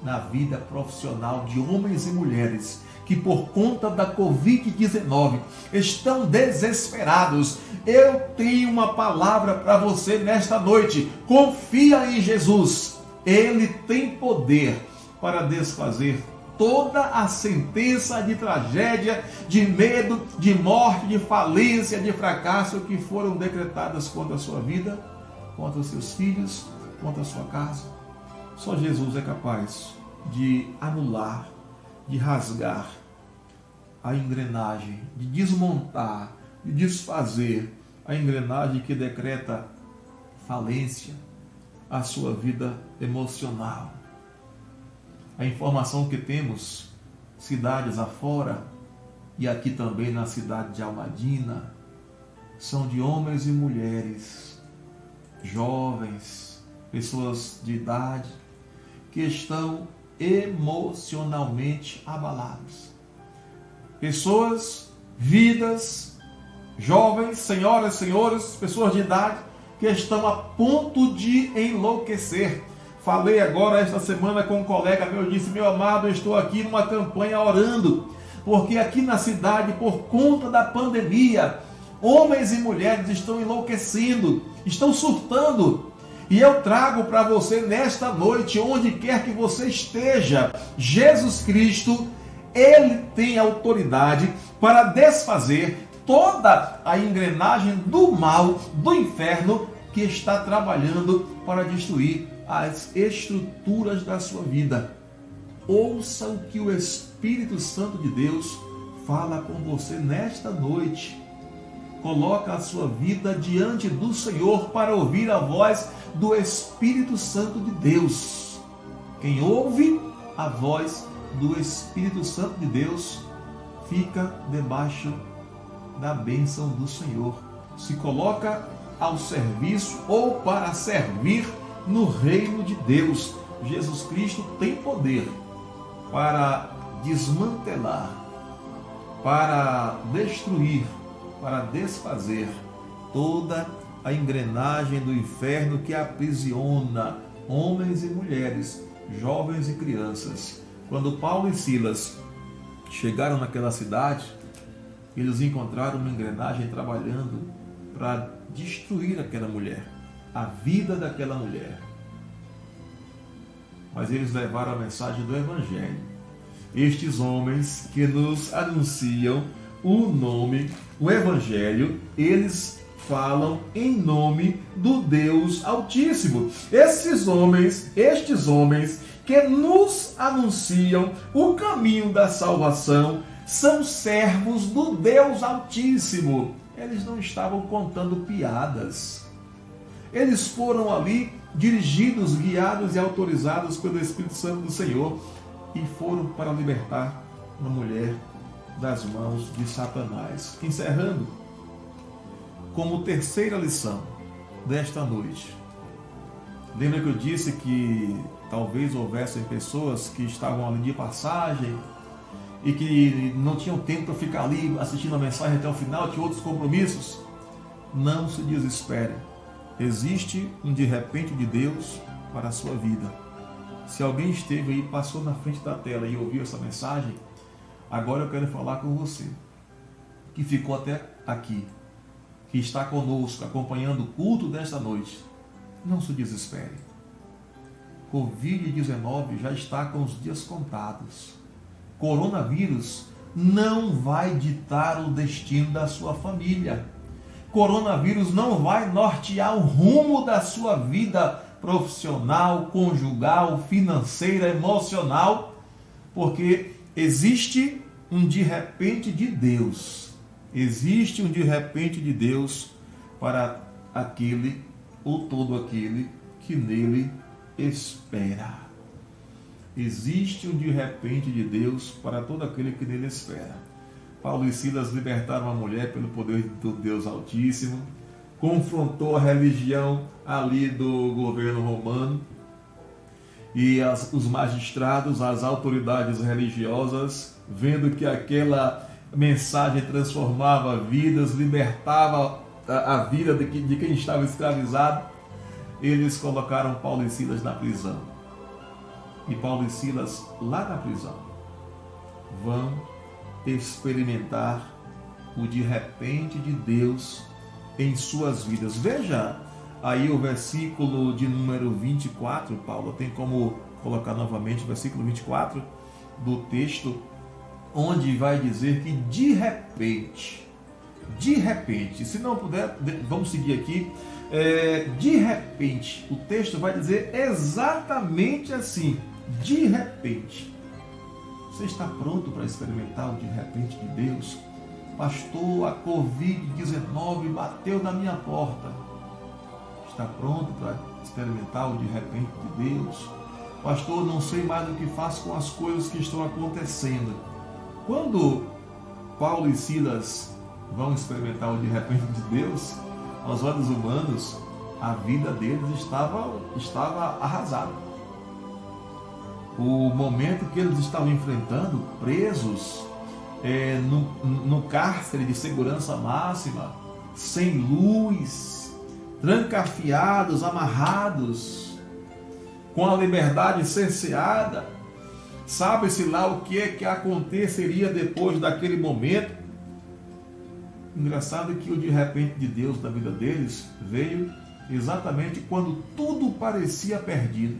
na vida profissional de homens e mulheres que por conta da Covid-19 estão desesperados. Eu tenho uma palavra para você nesta noite. Confia em Jesus. Ele tem poder para desfazer toda a sentença de tragédia, de medo, de morte, de falência, de fracasso que foram decretadas contra a sua vida, contra os seus filhos, contra a sua casa. Só Jesus é capaz de anular, de rasgar a engrenagem, de desmontar, de desfazer a engrenagem que decreta falência à sua vida emocional. A informação que temos, cidades afora, e aqui também na cidade de Almadina, são de homens e mulheres, jovens, pessoas de idade, que estão emocionalmente abalados. Pessoas, vidas, jovens, senhoras, senhores, pessoas de idade, que estão a ponto de enlouquecer. Falei agora esta semana com um colega meu, disse: meu amado, eu estou aqui numa campanha orando, porque aqui na cidade, por conta da pandemia, homens e mulheres estão enlouquecendo, estão surtando. E eu trago para você nesta noite, onde quer que você esteja, Jesus Cristo, Ele tem autoridade para desfazer toda a engrenagem do mal, do inferno, que está trabalhando para destruir as estruturas da sua vida. Ouça o que o Espírito Santo de Deus fala com você nesta noite. Coloca a sua vida diante do Senhor para ouvir a voz do Espírito Santo de Deus. Quem ouve a voz do Espírito Santo de Deus fica debaixo da bênção do Senhor. Se coloca ao serviço ou para servir no reino de Deus. Jesus Cristo tem poder para desmantelar, para destruir, para desfazer toda a engrenagem do inferno que aprisiona homens e mulheres, jovens e crianças. Quando Paulo e Silas chegaram naquela cidade, eles encontraram uma engrenagem trabalhando para destruir aquela mulher, a vida daquela mulher. Mas eles levaram a mensagem do Evangelho. Estes homens que nos anunciam o nome, o Evangelho, eles falam em nome do Deus Altíssimo. Estes homens que nos anunciam o caminho da salvação são servos do Deus Altíssimo. Eles não estavam contando piadas. Eles foram ali dirigidos, guiados e autorizados pelo Espírito Santo do Senhor e foram para libertar uma mulher das mãos de Satanás. Encerrando, como terceira lição desta noite, lembra que eu disse que talvez houvessem pessoas que estavam ali de passagem e que não tinham tempo para ficar ali assistindo a mensagem até o final, tinham outros compromissos? Não se desespere. Existe um de repente de Deus para a sua vida. Se alguém esteve aí, passou na frente da tela e ouviu essa mensagem, agora eu quero falar com você, que ficou até aqui, que está conosco, acompanhando o culto desta noite. Não se desespere. Covid-19 já está com os dias contados. Coronavírus não vai ditar o destino da sua família. Coronavírus não vai nortear o rumo da sua vida profissional, conjugal, financeira, emocional, porque existe um de repente de Deus. Existe um de repente de Deus para aquele ou todo aquele que nele espera. Existe um de repente de Deus para todo aquele que nele espera. Paulo e Silas libertaram a mulher pelo poder do Deus Altíssimo, confrontou a religião ali do governo romano e os magistrados, as autoridades religiosas, vendo que aquela mensagem transformava vidas, libertava a vida de quem estava escravizado, eles colocaram Paulo e Silas na prisão. e Paulo e Silas, lá na prisão, vão experimentar o de repente de Deus em suas vidas. Veja aí o versículo de número 24, Paulo tem como colocar novamente o versículo 24 do texto, onde vai dizer que de repente, se não puder, vamos seguir aqui, de repente, o texto vai dizer exatamente assim, de repente. Você está pronto para experimentar o de repente de Deus? Pastor, a Covid-19 bateu na minha porta. Está pronto para experimentar o de repente de Deus? Pastor, não sei mais o que faço com as coisas que estão acontecendo. Quando Paulo e Silas vão experimentar o de repente de Deus, aos olhos humanos, a vida deles estava arrasada. O momento que eles estavam enfrentando, presos no cárcere de segurança máxima, sem luz, trancafiados, amarrados, com a liberdade cerceada, sabe-se lá o que é que aconteceria depois daquele momento. Engraçado que o de repente de Deus da vida deles veio exatamente quando tudo parecia perdido.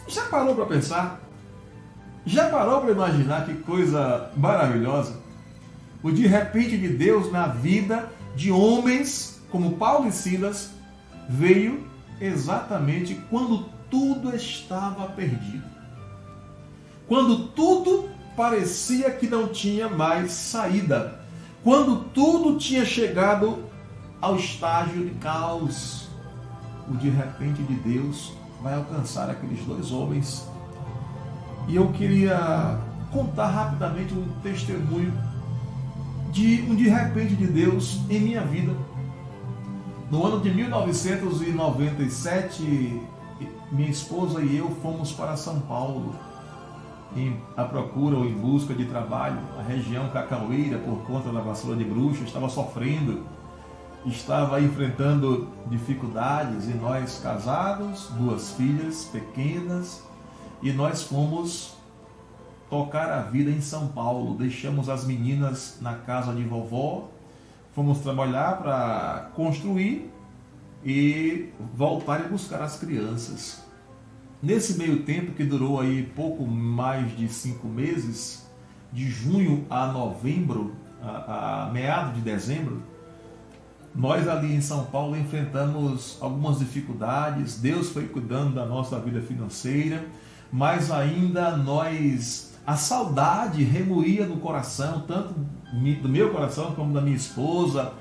Já parou para pensar? Já parou para imaginar que coisa maravilhosa? O de repente de Deus na vida de homens como Paulo e Silas veio exatamente quando tudo estava perdido. Quando tudo parecia que não tinha mais saída. Quando tudo tinha chegado ao estágio de caos. O de repente de Deus vai alcançar aqueles dois homens. E eu queria contar rapidamente um testemunho de um de repente de Deus em minha vida. No ano de 1997, minha esposa e eu fomos para São Paulo à procura ou em busca de trabalho. A região cacaueira, por conta da vassoura de bruxa, estava sofrendo, estava enfrentando dificuldades, e nós casados, 2 filhas pequenas, e nós fomos tocar a vida em São Paulo. Deixamos as meninas na casa de vovó, fomos trabalhar para construir e voltar e buscar as crianças. Nesse meio tempo, que durou aí pouco mais de 5 meses, de junho a novembro, a meados de dezembro, nós ali em São Paulo enfrentamos algumas dificuldades. Deus foi cuidando da nossa vida financeira, mas ainda a saudade remoía no coração, tanto do meu coração como da minha esposa,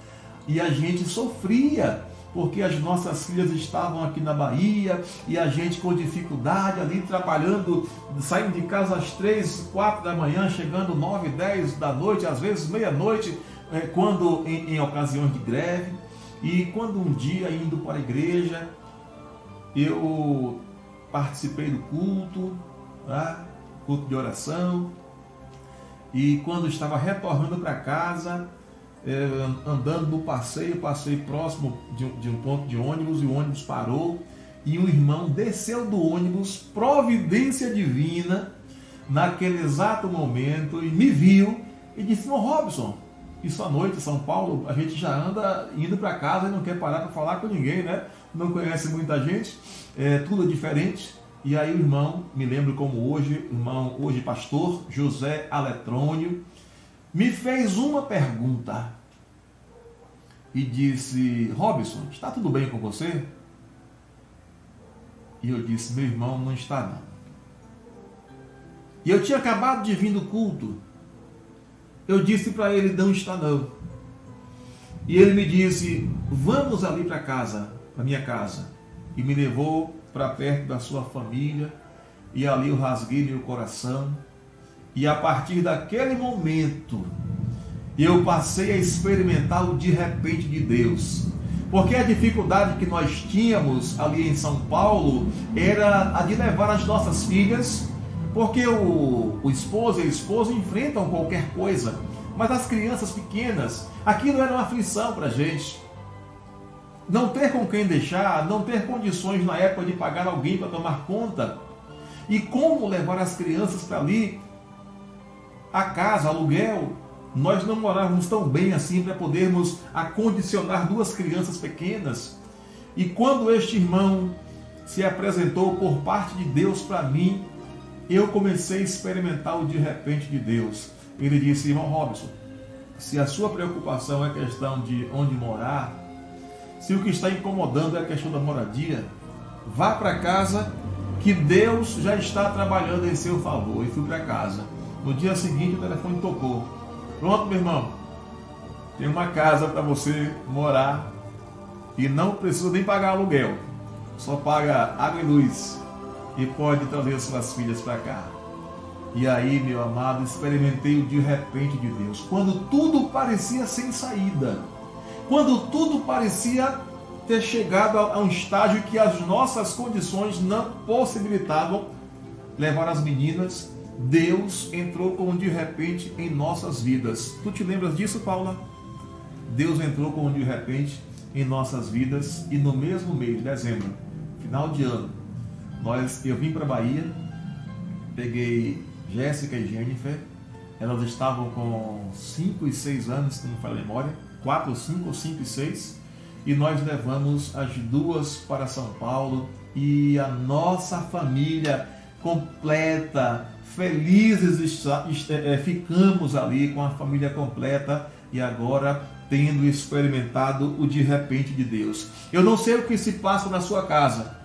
e a gente sofria, porque as nossas filhas estavam aqui na Bahia, e a gente com dificuldade ali trabalhando, saindo de casa às 3, 4 da manhã, chegando 9, 10 da noite, às vezes meia-noite, quando em ocasiões de greve. E quando um dia, indo para a igreja, eu participei do culto, tá? Culto de oração, e quando estava retornando para casa, andando no passeio, passei próximo de um ponto de ônibus, e o ônibus parou, e um irmão desceu do ônibus, providência divina, naquele exato momento, e me viu e disse: "Irmão Robson, isso à noite em São Paulo, a gente já anda indo para casa e não quer parar para falar com ninguém, né? Não conhece muita gente, tudo é diferente." E aí o irmão, me lembro como hoje, irmão hoje pastor, José Aletrônio, me fez uma pergunta e disse: "Robson, está tudo bem com você?" E eu disse: "Meu irmão, não está não." E eu tinha acabado de vir do culto. Eu disse para ele: "Não está não." E ele me disse: "Vamos ali para casa, para minha casa." E me levou para perto da sua família, e ali eu rasguei meu coração. E a partir daquele momento, eu passei a experimentar o de repente de Deus. Porque a dificuldade que nós tínhamos ali em São Paulo era a de levar as nossas filhas, porque o esposo e a esposa enfrentam qualquer coisa, mas as crianças pequenas, aquilo era uma aflição para a gente. Não ter com quem deixar, não ter condições na época de pagar alguém para tomar conta. E como levar as crianças para ali, a casa, aluguel. Nós não morávamos tão bem assim para podermos acondicionar 2 crianças pequenas. E quando este irmão se apresentou por parte de Deus para mim, eu comecei a experimentar o de repente de Deus. Ele disse: irmão Robson, se a sua preocupação é a questão de onde morar, se o que está incomodando é a questão da moradia, vá para casa que Deus já está trabalhando em seu favor. E fui para casa. No dia seguinte o telefone tocou. Pronto, meu irmão, tem uma casa para você morar e não precisa nem pagar aluguel, só paga água e luz e pode trazer suas filhas para cá. E aí, meu amado, experimentei o de repente de Deus, quando tudo parecia sem saída, quando tudo parecia ter chegado a um estágio que as nossas condições não possibilitavam levar as meninas. Deus entrou com um de repente em nossas vidas. Tu te lembras disso, Paula? Deus entrou com um de repente em nossas vidas e no mesmo mês, dezembro, final de ano, eu vim para Bahia, peguei Jéssica e Jennifer, elas estavam com 5 e 6 anos, se não me falha a memória, 4 ou 5 ou 5 e 6, e nós levamos as 2 para São Paulo e a nossa família completa, felizes ficamos ali com a família completa e agora tendo experimentado o de repente de Deus. Eu não sei o que se passa na sua casa,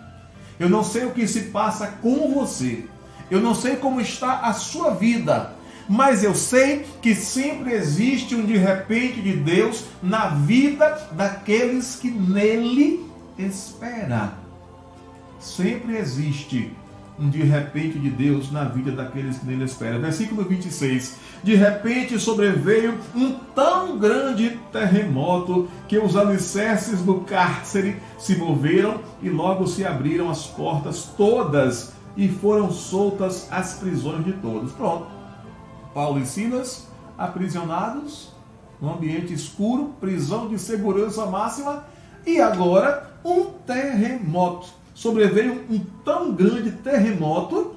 eu não sei o que se passa com você, eu não sei como está a sua vida, mas eu sei que sempre existe um de repente de Deus na vida daqueles que nele esperam. Sempre existe um de repente de Deus na vida daqueles que nele esperam. Versículo 26. De repente sobreveio um tão grande terremoto que os alicerces do cárcere se moveram e logo se abriram as portas todas e foram soltas as prisões de todos. Pronto. Paulo e Silas aprisionados, num ambiente escuro, prisão de segurança máxima, e agora um terremoto. Sobreveio um tão grande terremoto.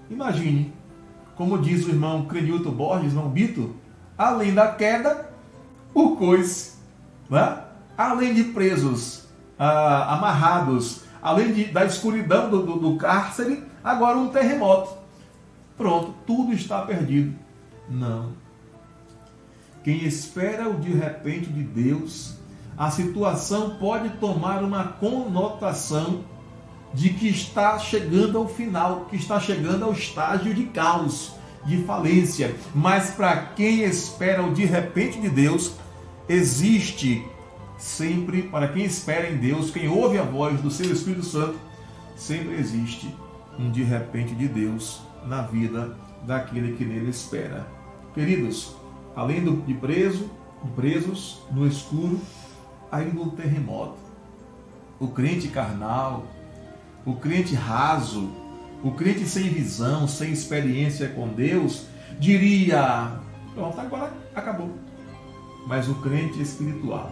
Imagine, como diz o irmão Crenilton Borges, não Bito, além da queda, o coice, né? Além de presos, amarrados, além da escuridão do cárcere, agora um terremoto. Pronto, tudo está perdido. Não. Quem espera o de repente de Deus, a situação pode tomar uma conotação de que está chegando ao final, que está chegando ao estágio de caos, de falência. Mas para quem espera o de repente de Deus, existe sempre, para quem espera em Deus, quem ouve a voz do seu Espírito Santo, sempre existe um de repente de Deus na vida daquele que nele espera. Queridos, além de presos no escuro, ainda um terremoto. O crente carnal, o crente raso, o crente sem visão, sem experiência com Deus, diria: pronto, agora acabou. Mas o crente espiritual,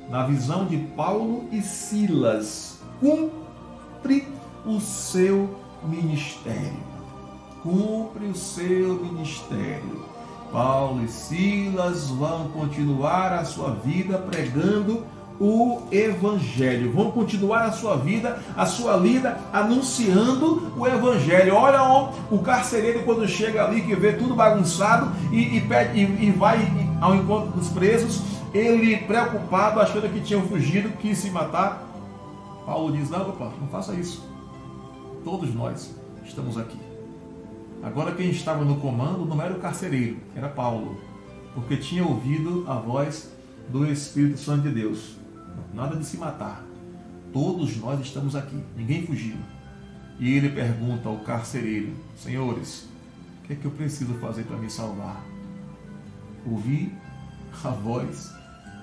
na visão de Paulo e Silas, cumpre o seu ministério. Cumpre o seu ministério. Paulo e Silas vão continuar a sua vida pregando o Evangelho. Vão continuar a sua vida, a sua lida, anunciando o Evangelho. Olha o carcereiro, quando chega ali, que vê tudo bagunçado e vai ao encontro dos presos, ele preocupado, achando que tinham fugido, quis se matar. Paulo diz: não, opa, não faça isso. Todos nós estamos aqui. Agora quem estava no comando não era o carcereiro, era Paulo, porque tinha ouvido a voz do Espírito Santo de Deus. Nada de se matar. Todos nós estamos aqui, ninguém fugiu. E ele pergunta ao carcereiro: senhores, o que é que eu preciso fazer para me salvar? Ouvir a voz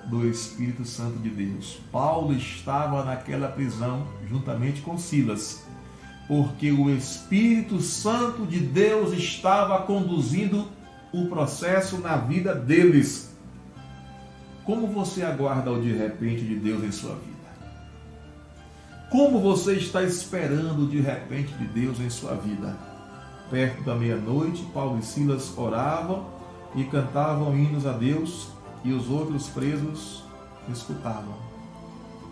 do Espírito Santo de Deus. Paulo estava naquela prisão juntamente com Silas, porque o Espírito Santo de Deus estava conduzindo o processo na vida deles. Como você aguarda o de repente de Deus em sua vida? Como você está esperando de repente de Deus em sua vida? Perto da meia-noite, Paulo e Silas oravam e cantavam hinos a Deus e os outros presos escutavam.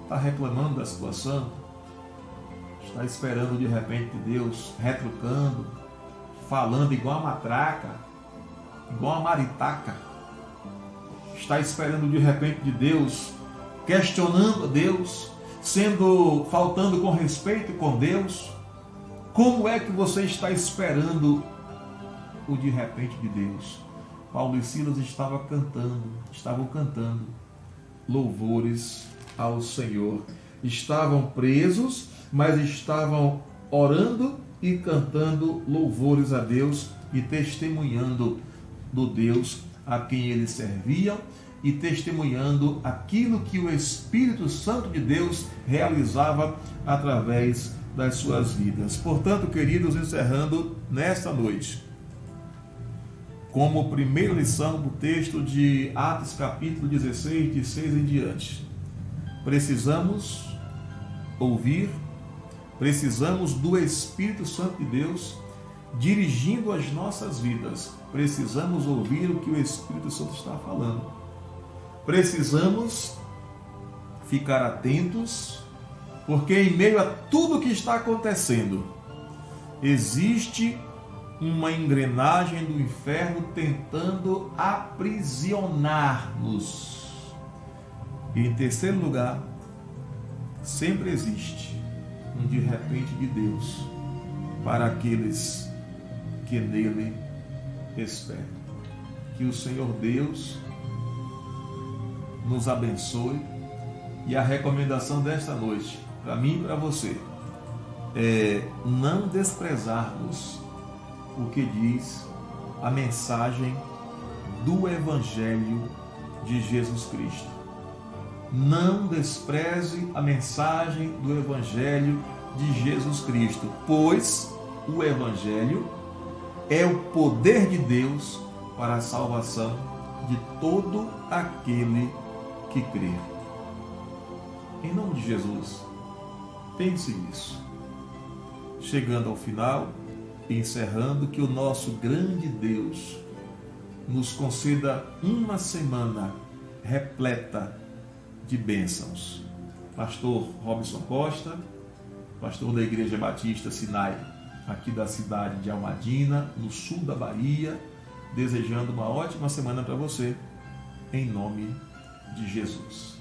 Está reclamando da situação? Está esperando de repente de Deus, retrucando, falando igual a matraca, igual a maritaca? Está esperando de repente de Deus, questionando a Deus, faltando com respeito com Deus? Como é que você está esperando o de repente de Deus? Paulo e Silas estavam cantando louvores ao Senhor. Estavam presos, mas estavam orando e cantando louvores a Deus e testemunhando do Deus a quem eles serviam e testemunhando aquilo que o Espírito Santo de Deus realizava através das suas vidas. Portanto, queridos, encerrando nesta noite, como primeira lição do texto de Atos capítulo 16, de 6 em diante, precisamos ouvir, precisamos do Espírito Santo de Deus dirigindo as nossas vidas. Precisamos ouvir o que o Espírito Santo está falando. Precisamos ficar atentos, porque em meio a tudo que está acontecendo, existe uma engrenagem do inferno tentando aprisionar-nos. E em terceiro lugar, sempre existe um de repente de Deus para aqueles que nele esperam. Que o Senhor Deus nos abençoe. E a recomendação desta noite, para mim e para você, é não desprezarmos o que diz a mensagem do Evangelho de Jesus Cristo. Não despreze a mensagem do Evangelho de Jesus Cristo, pois o Evangelho é o poder de Deus para a salvação de todo aquele que crê. Em nome de Jesus, pense nisso. Chegando ao final, encerrando, que o nosso grande Deus nos conceda uma semana repleta de bênçãos. Pastor Robson Costa, pastor da Igreja Batista Sinai, aqui da cidade de Almadina, no sul da Bahia, desejando uma ótima semana para você, em nome de Jesus.